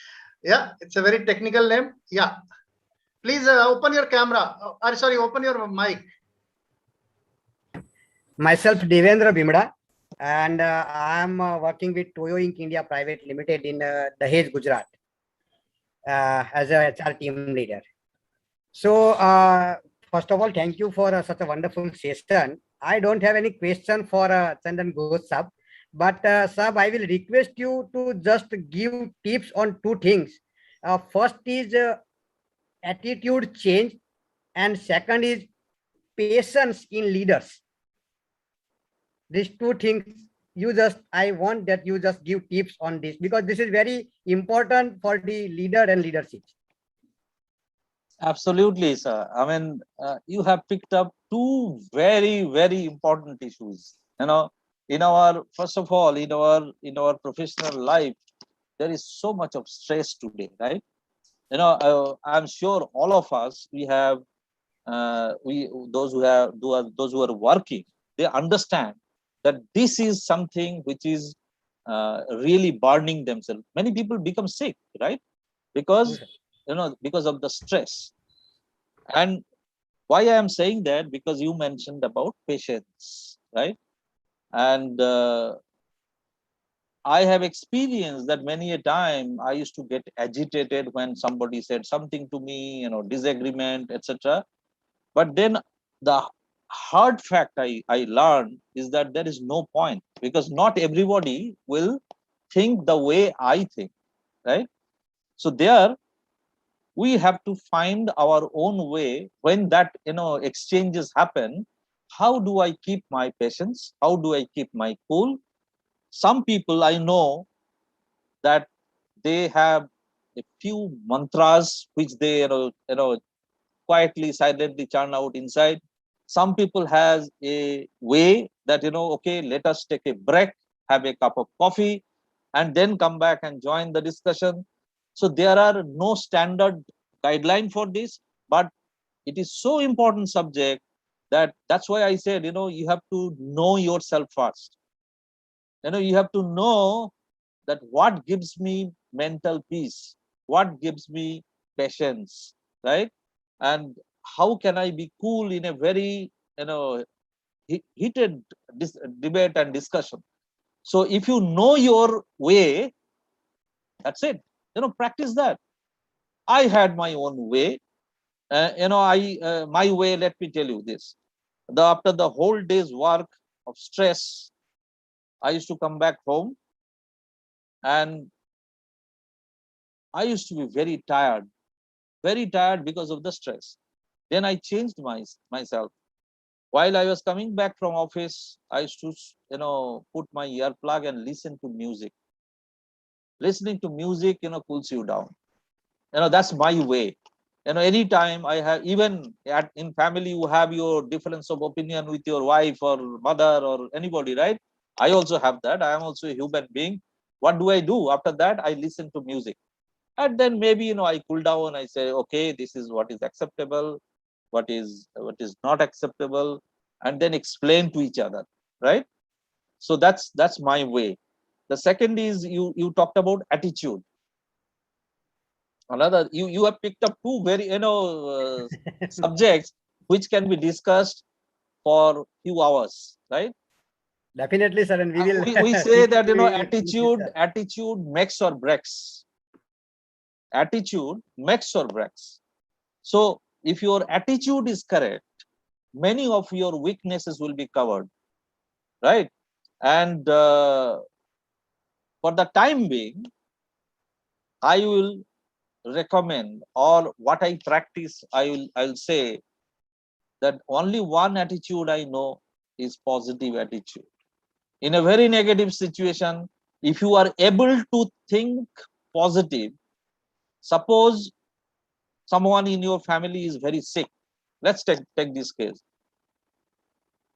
Yeah, it's a very technical name. Yeah. Please open your camera. Sorry, open your mic. Myself, Devendra Bimda, and I am working with Toyo Inc. India Private Limited in Dahej, Gujarat, as a HR team leader. So, first of all, thank you for such a wonderful session. I don't have any question for Chandan Ghosh Sab, but Sab, I will request you to just give tips on two things. First is attitude change, and second is patience in leaders. These two things, I want that you just give tips on this, because this is very important for the leader and leadership. Absolutely, sir. I mean, you have picked up two very, very important issues. First of all, in our professional life, there is so much of stress today, right? I'm sure all of us, we have, those who are working, they understand that this is something which is really burning themselves. Many people become sick, right? Because of the stress. And why I am saying that, because you mentioned about patience, right? And I have experienced that many a time. I used to get agitated when somebody said something to me, disagreement, etc. But then the hard fact I learned is that there is no point, because not everybody will think the way I think, right? So there we have to find our own way. When that exchanges happen, how do I keep my patience? How do I keep my cool? Some people I know that they have a few mantras which they quietly, silently churn out inside. Some people has a way that okay, let us take a break, have a cup of coffee, and then come back and join the discussion. So there are no standard guideline for this, but it is so important subject that's why I said, you have to know yourself first. You have to know that what gives me mental peace, what gives me patience, right? And how can I be cool in a very, heated debate and discussion? So if you know your way, that's it. Practice that. I had my own way. My way, let me tell you this. After the whole day's work of stress, I used to come back home and I used to be very tired because of the stress. Then I changed myself. While I was coming back from office, I used to, put my earplug and listen to music. Listening to music, cools you down. That's my way. Anytime I have, even in family, you have your difference of opinion with your wife or mother or anybody, right? I also have that. I am also a human being. What do I do? After that, I listen to music. And then maybe, I cool down. I say, okay, this is what is acceptable, what is not acceptable, and then explain to each other, right? So that's my way. The second is you talked about attitude. Another, you have picked up two very subjects which can be discussed for few hours, right? Definitely, sir, and we will. We say that attitude makes or breaks. Attitude makes or breaks. So if your attitude is correct, many of your weaknesses will be covered, right? And for the time being, I will recommend, or what I practice, I'll say that only one attitude I know is positive attitude. In a very negative situation, if you are able to think positive, suppose someone in your family is very sick. Let's take this case.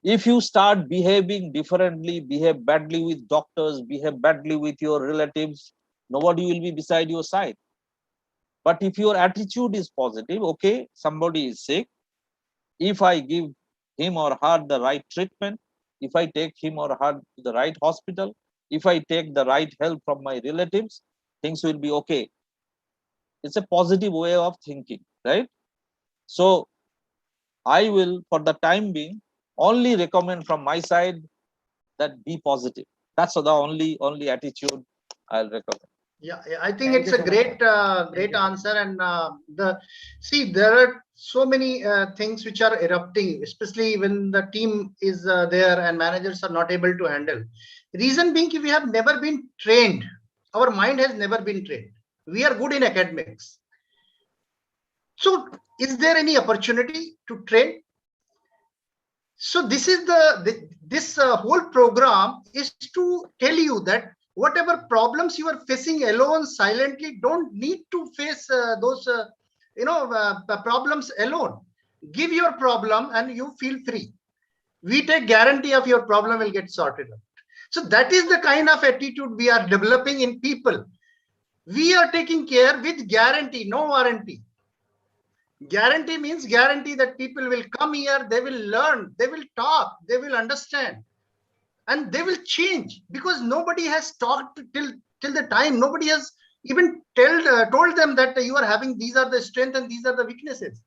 If you start behaving differently, behave badly with doctors, behave badly with your relatives, nobody will be beside your side. But if your attitude is positive, okay, somebody is sick, if I give him or her the right treatment, if I take him or her to the right hospital, if I take the right help from my relatives, things will be okay. It's a positive way of thinking, right? So I will, for the time being, only recommend from my side that be positive. That's the only attitude I'll recommend. Yeah, I think Thank it's you a so great, much. great answer. And there are so many things which are erupting, especially when the team is there and managers are not able to handle. Reason being, we have never been trained. Our mind has never been trained. We are good in academics. So, is there any opportunity to train? So this is this whole program is to tell you that whatever problems you are facing alone, silently, don't need to face those problems alone. Give your problem and you feel free. We take guarantee of your problem will get sorted out. So that is the kind of attitude we are developing in people. We are taking care with guarantee, no warranty. Guarantee means guarantee that people will come here, they will learn, they will talk, they will understand, and they will change, because nobody has talked till the time. Nobody has even told them that you are having, these are the strengths and these are the weaknesses.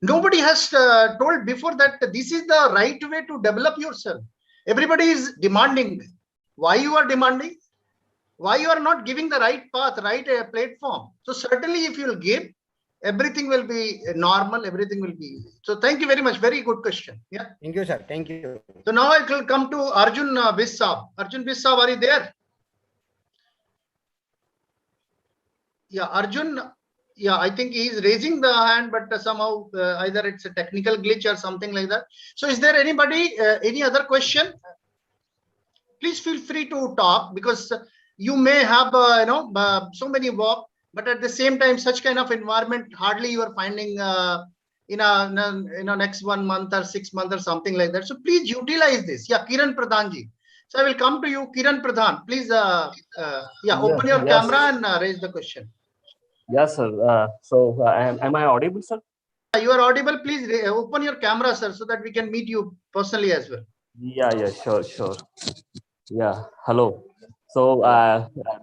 Nobody has told before that this is the right way to develop yourself. Everybody is demanding. Why you are demanding? Why you are not giving the right path, right platform? So certainly if you will give, everything will be normal, everything will be easy. So thank you very much. Very good question. Yeah. Thank you, sir. Thank you. So now I will come to Arjun Bsi. Arjun Bsi, are you there? Yeah, Arjun. Yeah, I think he is raising the hand, but somehow either it's a technical glitch or something like that. So is there anybody, any other question? Please feel free to talk, because you may have, so many work, but at the same time, such kind of environment hardly you are finding in a next 1 month or 6 months or something like that. So please utilize this. Yeah, Kiran Pradhanji. So I will come to you, Kiran Pradhan. Please, open your camera and raise the question. Yes, sir. Am I audible, sir? You are audible. Please open your camera, sir, so that we can meet you personally as well. Yeah, sure. Yeah, hello. So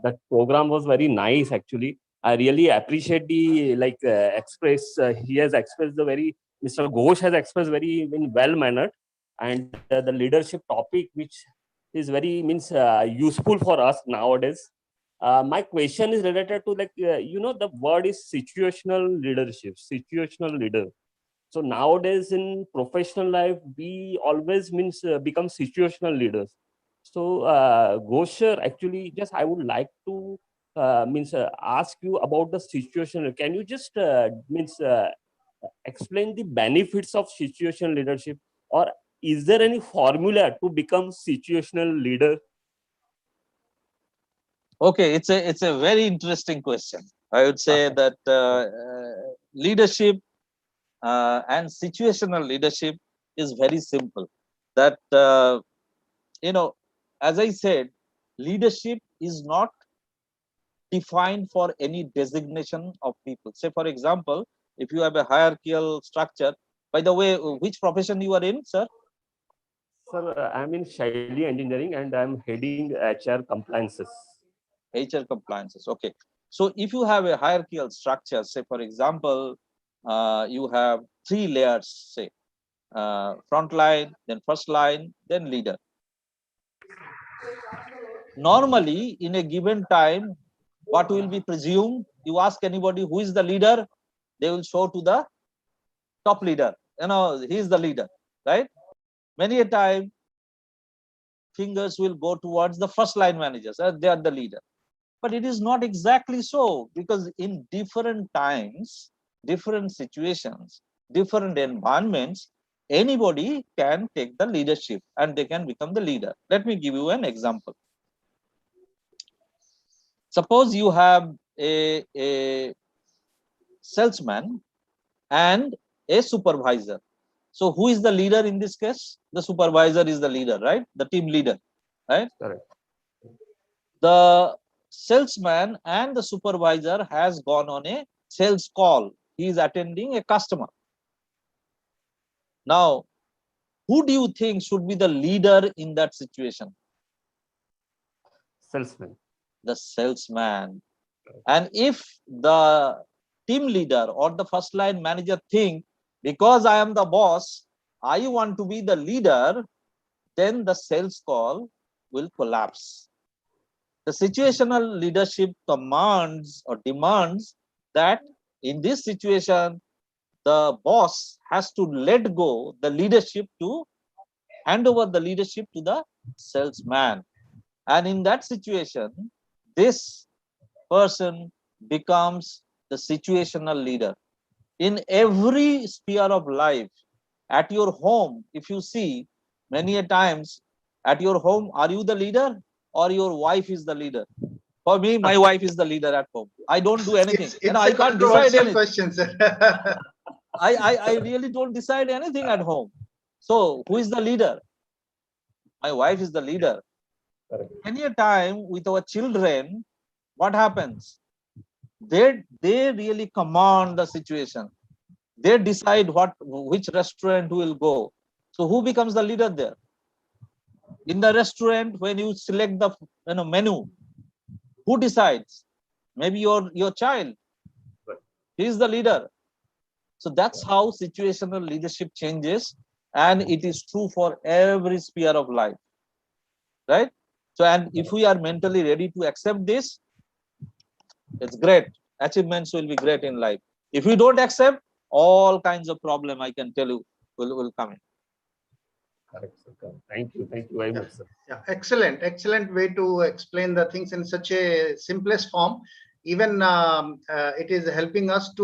that program was very nice, actually. I really appreciate the he has expressed the very, Mr. Ghosh has expressed very well mannered, and the leadership topic, which is very useful for us nowadays. My question is related to the word is situational leadership, situational leader. So nowadays in professional life, we always become situational leaders. So Gosher, actually, just I would like to ask you about the situation. Can you just explain the benefits of situational leadership, or is there any formula to become situational leader? Okay, it's a very interesting question. I would say that leadership and situational leadership is very simple. That as I said, leadership is not defined for any designation of people. Say, for example, if you have a hierarchical structure. By the way, which profession you are in, sir? Sir, I'm in Shaili Engineering and I'm heading HR compliances. HR compliances. Okay. So if you have a hierarchical structure, say, for example, you have 3 layers, say, front line, then first line, then leader. Normally, in a given time, what will be presumed? You ask anybody who is the leader, they will show to the top leader. He is the leader, right? Many a time, fingers will go towards the first line managers. They are the leader. But it is not exactly so, because in different times, different situations, different environments, anybody can take the leadership and they can become the leader. Let me give you an example. Suppose you have a salesman and a supervisor. So who is the leader in this case? The supervisor is the leader, right? The team leader, right? Correct. The salesman and the supervisor has gone on a sales call. He is attending a customer. Now, who do you think should be the leader in that situation? Salesman. The salesman. And if the team leader or the first line manager think, because I am the boss, I want to be the leader, then the sales call will collapse. The situational leadership commands or demands that in this situation, the boss has to let go the leadership to hand over the leadership to the salesman. And in that situation, this person becomes the situational leader. In every sphere of life, at your home, if you see, many a times at your home, are you the leader or your wife is the leader? For me, my wife is the leader at home. I don't do anything. It's I a can't decide controversial anything. question, sir. I really don't decide anything at home. So who is the leader? My wife is the leader. Correct. Many a time with our children, what happens? They really command the situation. They decide which restaurant will go. So who becomes the leader there? In the restaurant, when you select the menu, who decides? Maybe your child. He is the leader. So that's how situational leadership changes, and it is true for every sphere of life, right? So, and if we are mentally ready to accept this, it's great. Achievements will be great in life. If we don't accept, all kinds of problem, I can tell you, will come in. Correct, sir. Thank you very much, sir. Yeah, excellent way to explain the things in such a simplest form. Even it is helping us to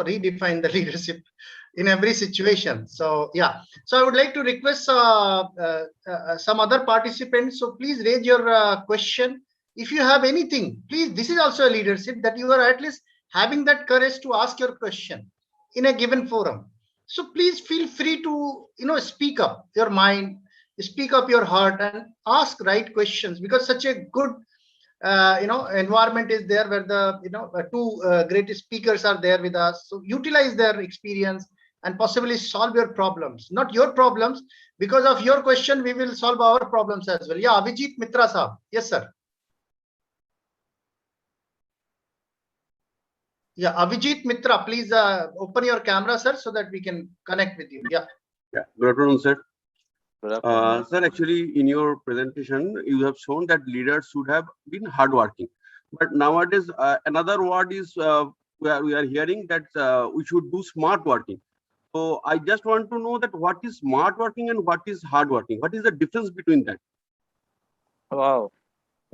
redefine the leadership in every situation. So yeah, so I would like to request some other participants. So please raise your question. If you have anything, please. This is also a leadership, that you are at least having that courage to ask your question in a given forum. So please feel free to speak up your mind, speak up your heart, and ask right questions, because such a good environment is there where the two great speakers are there with us. So utilize their experience and possibly solve your problems, not your problems. Because of your question, we will solve our problems as well. Yeah, Abhijit Mitra Saab. Yes, sir. Yeah, Avijit Mitra, please open your camera, sir, so that we can connect with you. Yeah. Yeah, good afternoon, sir. Good afternoon. Sir, actually, in your presentation, you have shown that leaders should have been hardworking. But nowadays, another word is we are hearing that we should do smart working. So I just want to know that what is smart working and what is hard working? What is the difference between that? Wow.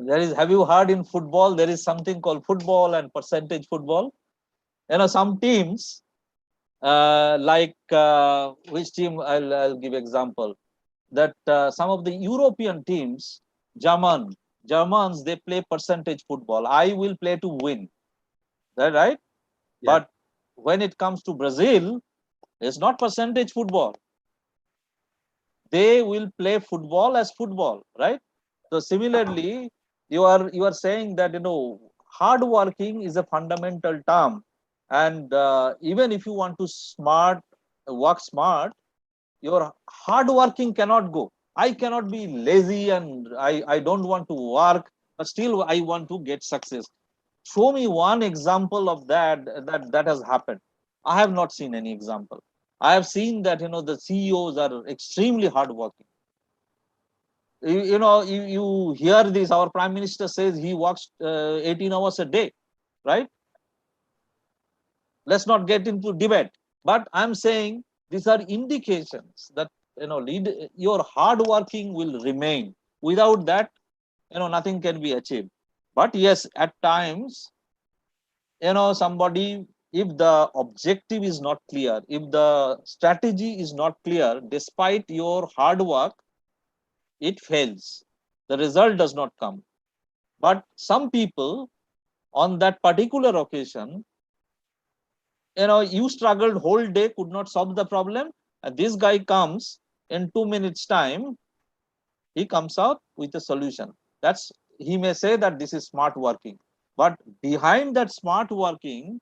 Have you heard in football, there is something called football and percentage football? Some teams, which team, I'll give example, that some of the European teams, Germans, they play percentage football. I will play to win. That right? Yeah. But when it comes to Brazil, it's not percentage football. They will play football as football, right? So similarly, you are saying that hard working is a fundamental term, and even if you want to work smart, your hard working cannot go. I cannot be lazy and I don't want to work, but still I want to get success. Show me one example of that has happened. I have not seen any example. I have seen that the CEOs are extremely hardworking. You hear this. Our prime minister says he works 18 hours a day, right? Let's not get into debate. But I'm saying these are indications that your hard working will remain. Without that, nothing can be achieved. But yes, at times, somebody, if the objective is not clear, if the strategy is not clear, despite your hard work, it fails. The result does not come. But some people on that particular occasion, you struggled whole day, could not solve the problem, and this guy comes in 2 minutes time, he comes out with a solution. He may say that this is smart working, but behind that smart working,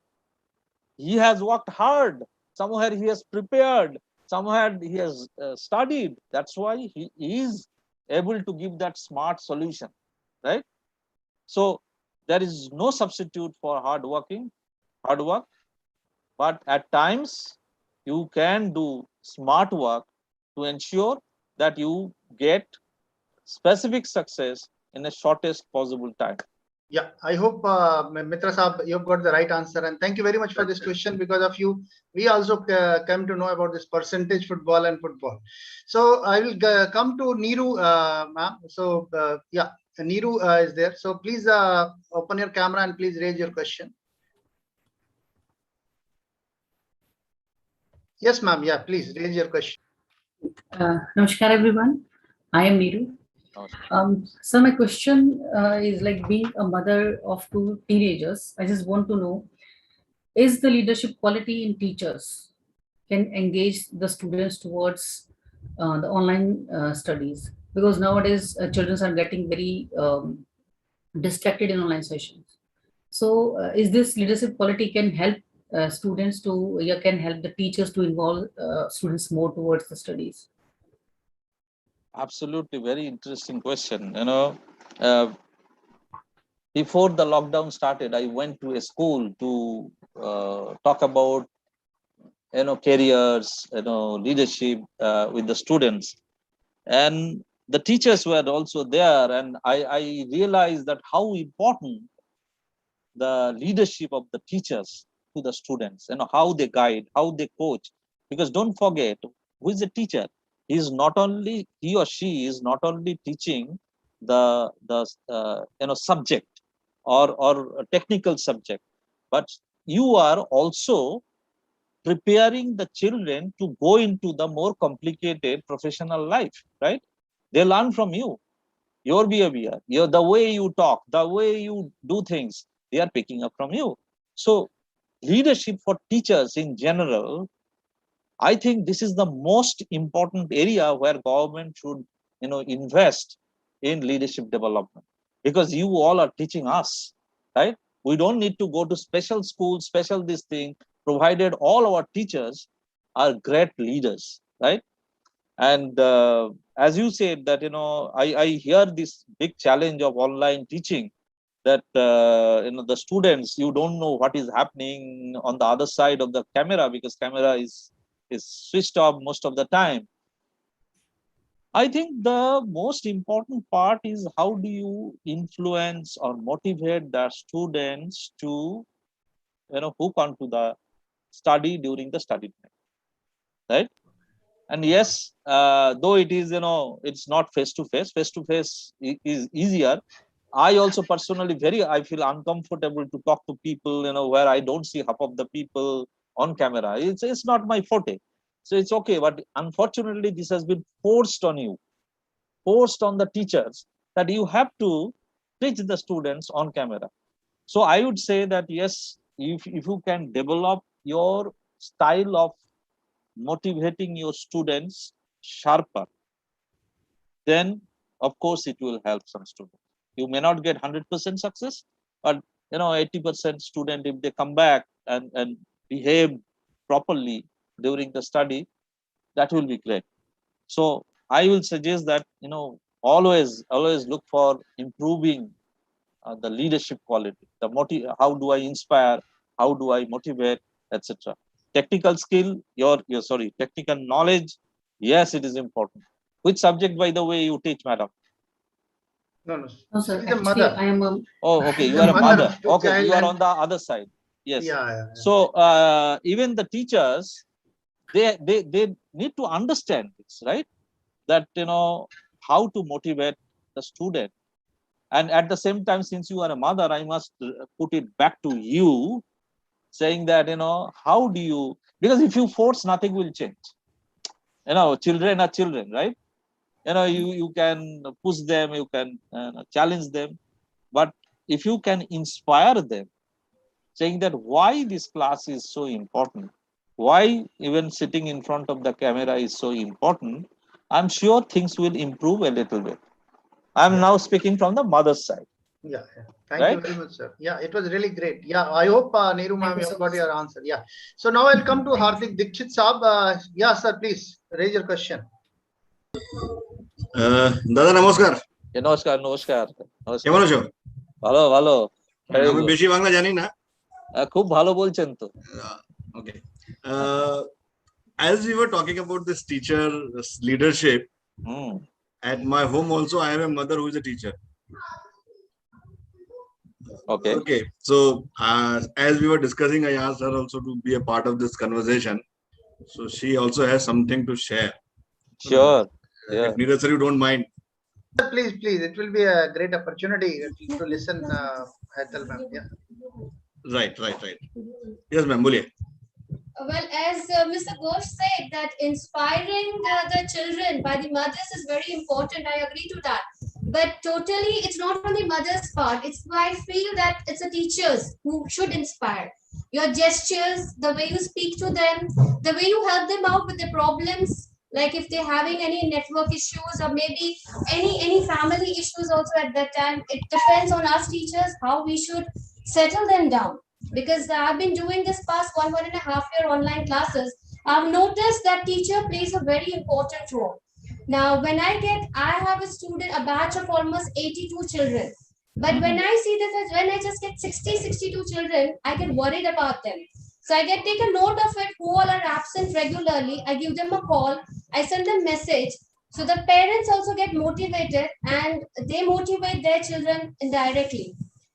he has worked hard. Somewhere he has prepared, somewhere he has studied. That's why he is able to give that smart solution, right? So there is no substitute for hard work, but at times you can do smart work to ensure that you get specific success in the shortest possible time. Yeah, I hope Mitra Saab, you've got the right answer, and thank you very much for this question. Because of you, we also came to know about this percentage football and football. So I will come to Neeru, ma'am. So yeah, Neeru is there. So please open your camera and please raise your question. Yes, ma'am. Yeah, please raise your question. Namaskar, everyone. I am Neeru. So my question is like, being a mother of two teenagers, I just want to know, is the leadership quality in teachers can engage the students towards the online studies? Because nowadays children are getting very distracted in online sessions. So is this leadership quality can help students to, can help the teachers to involve students more towards the studies? Absolutely, very interesting question. Before the lockdown started, I went to a school to talk about careers, leadership with the students, and the teachers were also there, and I realized that how important the leadership of the teachers to the students, how they guide, how they coach. Because don't forget, who is a teacher? He or she is not only teaching the subject or a technical subject, but you are also preparing the children to go into the more complicated professional life, right? They learn from you, your behavior, the way you talk, the way you do things, they are picking up from you. So leadership for teachers in general, I think this is the most important area where government should invest in leadership development, because you all are teaching us, right? We don't need to go to special schools, special this thing, provided all our teachers are great leaders, right? And as you said that I hear this big challenge of online teaching, that the students, you don't know what is happening on the other side of the camera because camera is switched off most of the time. I think the most important part is how do you influence or motivate the students to hook onto the study during the study time, right? And yes, though it is it's not face to face is easier. I also personally I feel uncomfortable to talk to people where I don't see half of the people on camera. It's not my forte, so it's okay. But unfortunately this has been forced on you, forced on the teachers, that you have to teach the students on camera. So I would say that yes, if you can develop your style of motivating your students sharper, then of course it will help some students. You may not get 100% success, but 80% student, if they come back and behave properly during the study, that will be great. So I will suggest that always look for improving the leadership quality, how do I inspire, how do I motivate, etc. Technical skill, technical knowledge, yes, it is important. Which subject, by the way, you teach, madam? No. No, sir. She's a Actually, mother. I am a. Oh, okay. She's You a are a mother mother. of two Okay, child you are and- on the other side. Yes. Yeah. So even the teachers, they need to understand this, right? That how to motivate the student. And at the same time, since you are a mother, I must put it back to you, saying that how do you, because if you force, nothing will change. Children are children, right? You can push them, you can challenge them, but if you can inspire them, saying that why this class is so important, why even sitting in front of the camera is so important, I'm sure things will improve a little bit. I'm now speaking from the mother's side. Yeah. Thank you very much, sir. Yeah, it was really great. Yeah, I hope Neeru ma'am, you have got your answer. Yeah. So now I'll come to Hardik Dikshit Saab. Yeah, sir, please raise your question. দাদা নমস্কার। নমস্কার। কেমন আছো? ভালো ভালো। আমি বেশি বাংলা জানি না। খুব ভালো বলছেন তো। Okay. As we were talking about this teacher leadership, at my home also I have a mother who is a teacher. Okay. So as we were discussing, I asked her also to be a part of this conversation. So she also has something to share. Sure. If Neeraj sir, you don't mind. Please. It will be a great opportunity to listen, Hetal ma'am. Yeah. Right. Yes, ma'am. Boliye. Well, as Mr. Ghosh said, that inspiring the children by the mothers is very important. I agree to that. But totally, it's not on the mother's part. I feel that it's the teachers who should inspire. Your gestures, the way you speak to them, the way you help them out with their problems, like if they're having any network issues or maybe any family issues also at that time. It depends on us teachers how we should settle them down. Because I've been doing this past 1.5 year online classes, I've noticed that teacher plays a very important role. Now, when I have a batch of almost 82 children. But when I see this, when I just get 62 children, I get worried about them. So I take a note of it, who all are absent regularly. I give them a call, I send them message. So the parents also get motivated and they motivate their children indirectly.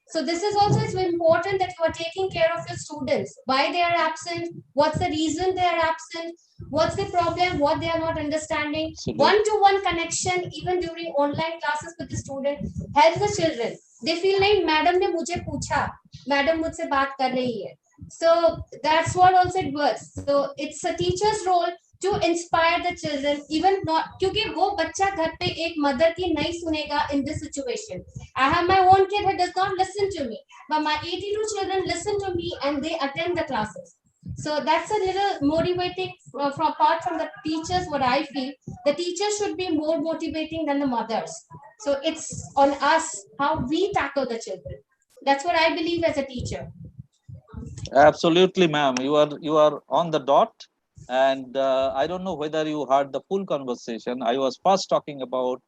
So this is also, it's important that you are taking care of your students, why they are absent, what's the reason they are absent, what's the problem, what they are not understanding. One-to-one connection, even during online classes with the student, helps the children. They feel like, madam ne mujhe pucha, madam mujhse baat kar rahi hai. So that's what also it works. So it's a teacher's role to inspire the children, even not क्योंकि वो बच्चा घर पे एक mother की नहीं सुनेगा in this situation. I have my own kid who does not listen to me, but my 82 children listen to me and they attend the classes. So that's a little motivating apart from the teachers. What I feel, the teachers should be more motivating than the mothers. So it's on us how we tackle the children. That's what I believe as a teacher. Absolutely, ma'am. You are on the dot. And I don't know whether you heard the full conversation. I was first talking about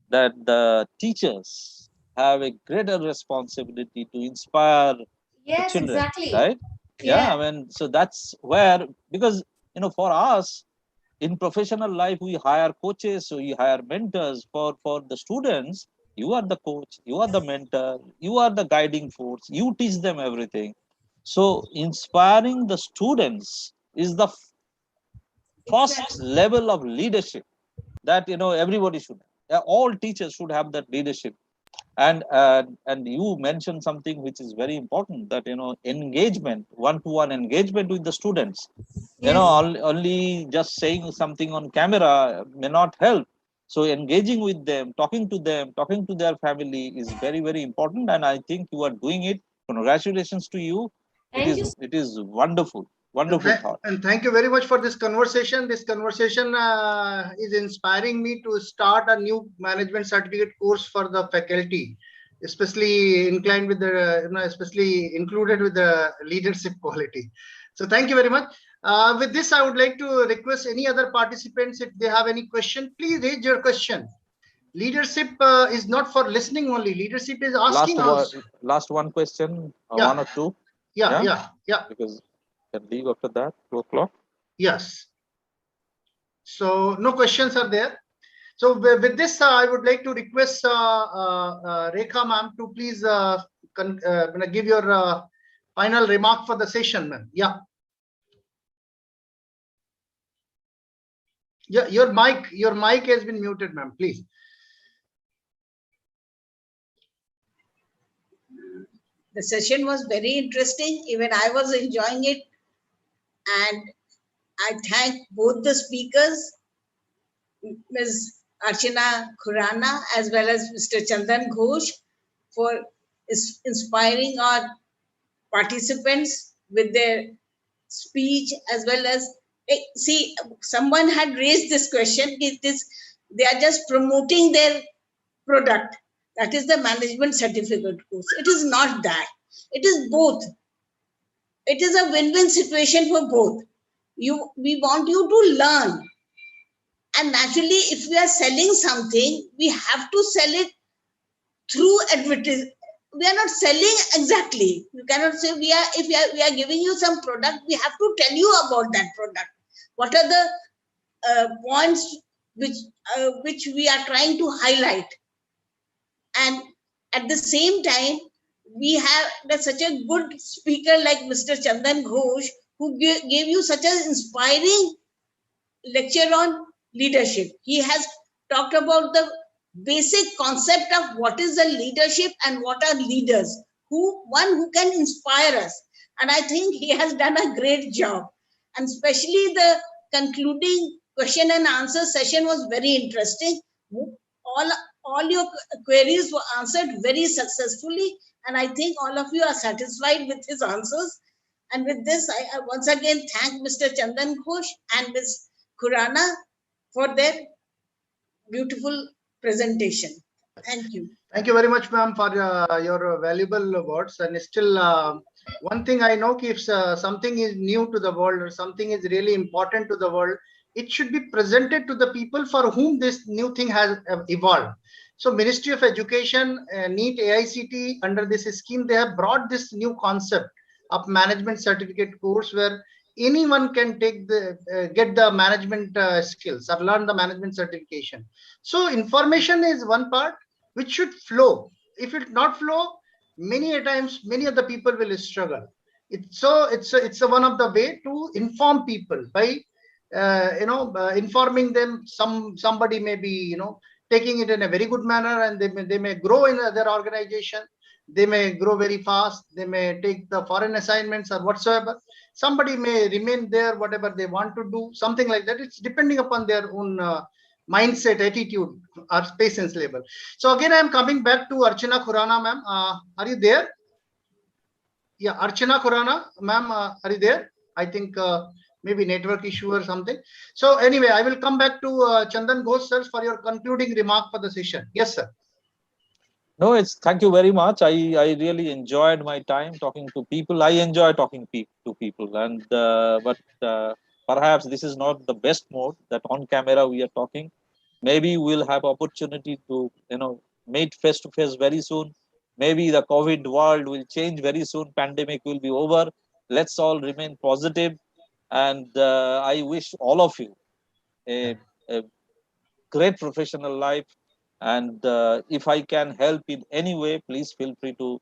that the teachers have a greater responsibility to inspire the Yes, children, exactly. right? Yeah. I mean, so that's where, because, for us in professional life, we hire coaches, so we hire mentors. For the students, you are the coach, you are the mentor, you are the guiding force, you teach them everything. So inspiring the students is the first Exactly. level of leadership that everybody should have. All teachers should have that leadership. And you mentioned something which is very important, that engagement, one-to-one engagement with the students. Yes. Only just saying something on camera may not help. So engaging with them, talking to their family is very, very important, and I think you are doing it. Congratulations to you. it Thank is you. it is wonderful, wonderful thought. And thank you very much for this conversation. This conversation is inspiring me to start a new management certificate course for the faculty, especially inclined with the, especially included with the leadership quality. So thank you very much. With this, I would like to request any other participants, if they have any question, please raise your question. Leadership is not for listening only. Leadership is asking also. Last one question, Yeah. one or two. Yeah. Because can leave after that 2 o'clock. Yes. So no questions are there. So with this, I would like to request Rekha ma'am to please give your final remark for the session, ma'am. Yeah. Yeah, your mic has been muted, ma'am. Please. The session was very interesting. Even I was enjoying it. And I thank both the speakers, Ms. Archana Khurana as well as Mr. Chandan Ghosh, for inspiring our participants with their speech, as well as, see, someone had raised this question. They are just promoting their product. That is the management certificate course. It is not that. It is both. It is a win-win situation for both. We want you to learn. And naturally, if we are selling something, we have to sell it through advertising. We are not selling exactly. You cannot say we are giving you some product. We have to tell you about that product. What are the points which we are trying to highlight? And at the same time, we have such a good speaker like Mr. Chandan Ghosh, who gave you such an inspiring lecture on leadership. He has talked about the basic concept of what is the leadership and what are leaders, one who can inspire us. And I think he has done a great job. And especially the concluding question and answer session was very interesting. All your queries were answered very successfully, and I think all of you are satisfied with his answers. And with this, I once again thank Mr. Chandan Ghosh and Ms. Khurana for their beautiful presentation. Thank you. Thank you very much, ma'am, for your valuable words. And still, one thing I know, if something is new to the world or something is really important to the world, it should be presented to the people for whom this new thing has evolved. So Ministry of Education, NEET, AICTE, under this scheme, they have brought this new concept of management certificate course where anyone can take get the management skills or learn the management certification. So information is one part which should flow. If it not flow, many a times many of the people will struggle. It's one of the way to inform people by informing them. Somebody may be taking it in a very good manner, and they may grow in their organization. They may grow very fast. They may take the foreign assignments or whatsoever. Somebody may remain there, whatever they want to do, something like that. It's depending upon their own mindset, attitude, or patience level. So again, I am coming back to Archana Khurana, ma'am. Are you there? Yeah, Archana Khurana, ma'am, are you there? I think maybe network issue or something. So anyway, I will come back to Chandan Ghosh, sir, for your concluding remark for the session. Yes, sir. No, thank you very much. I really enjoyed my time talking to people. I enjoy talking to people, and but perhaps this is not the best mode that on camera we are talking. Maybe we'll have opportunity to meet face to face very soon. Maybe the COVID world will change very soon. Pandemic will be over. Let's all remain positive, and I wish all of you a great professional life. And if I can help in any way, please feel free to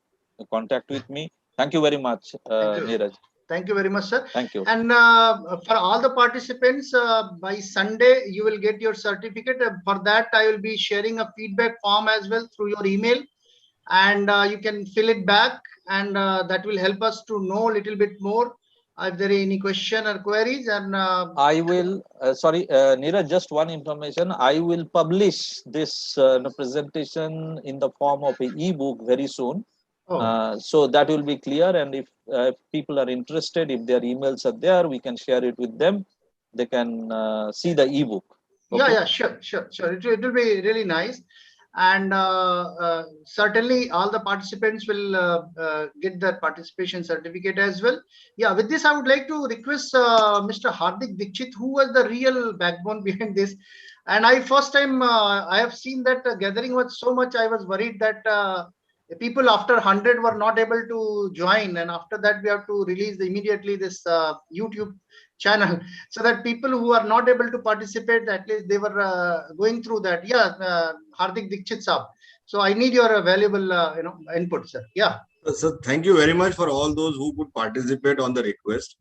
contact with me. Thank you very much, Neeraj. Thank you very much, sir. Thank you. And for all the participants, by Sunday, you will get your certificate. For that, I will be sharing a feedback form as well through your email. And you can fill it back, and that will help us to know a little bit more if there are any question or queries. And I will, sorry, Neeraj, just one information. I will publish this presentation in the form of an e-book very soon. So that will be clear. And if people are interested, if their emails are there, we can share it with them. They can see the e-book. Okay? Yeah, sure. It will be really nice. And certainly all the participants will get their participation certificate as well. Yeah, with this, I would like to request Mr. Hardik Dikshit, who was the real backbone behind this. And first time I have seen that gathering was so much, I was worried that people after 100 were not able to join. And after that, we have to release immediately this YouTube channel, so that people who are not able to participate, at least they were going through that. Yeah, Hardik Dikshit Saab. So I need your valuable input, sir. Yeah. So thank you very much for all those who could participate on the request.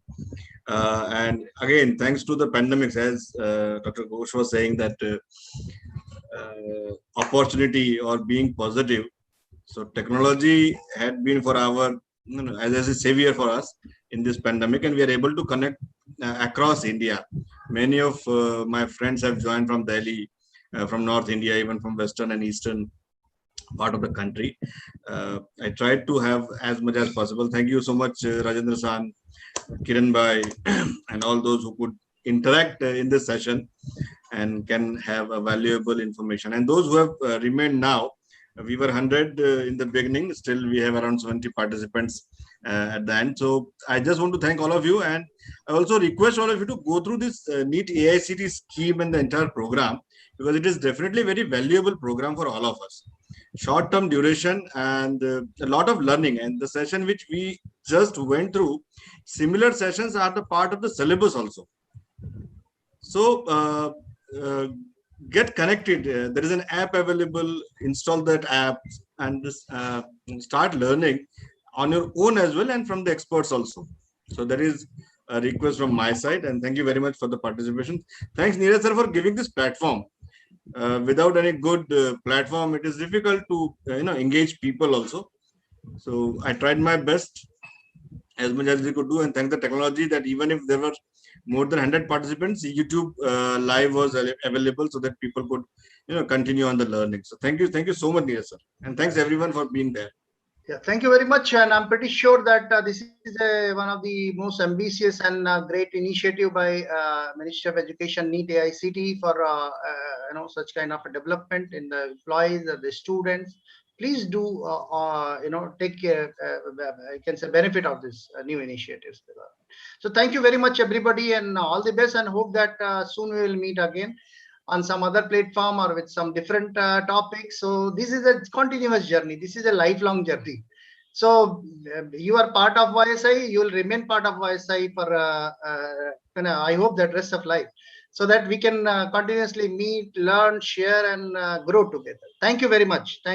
And again, thanks to the pandemics, as Dr. Ghosh was saying, that opportunity or being positive. So technology had been for our, as a savior for us in this pandemic, and we are able to connect across India. Many of my friends have joined from Delhi, from North India, even from Western and Eastern part of the country. I tried to have as much as possible. Thank you so much, Rajendra San, Kiran Bhai, and all those who could interact in this session and can have a valuable information. And those who have remained now, we were 100 in the beginning, still we have around 70 participants at the end. So I just want to thank all of you, and I also request all of you to go through this NEET AICTE scheme and the entire program, because it is definitely a very valuable program for all of us. Short-term duration and a lot of learning. And the session which we just went through, similar sessions are the part of the syllabus also. So get connected. There is an app available. Install that app and start learning on your own as well, and from the experts also. So that is a request from my side, and thank you very much for the participation. Thanks, Neeraj sir, for giving this platform. Without any good platform, it is difficult to engage people also. So I tried my best as much as we could do, and thank the technology that even if there were more than 100 participants, YouTube live was available so that people could continue on the learning. So thank you so much, Neeraj sir, and thanks everyone for being there. Yeah, thank you very much. And I'm pretty sure that this is one of the most ambitious and great initiative by Ministry of Education, NEET AICTE, for such kind of a development in the employees, the students. Please do take I can say benefit of this new initiatives. So thank you very much, everybody, and all the best, and hope that soon we will meet again on some other platform or with some different topics. So this is a continuous journey. This is a lifelong journey. So you are part of YSI. You will remain part of YSI for I hope that rest of life, so that we can continuously meet, learn, share, and grow together. Thank you very much. Thanks.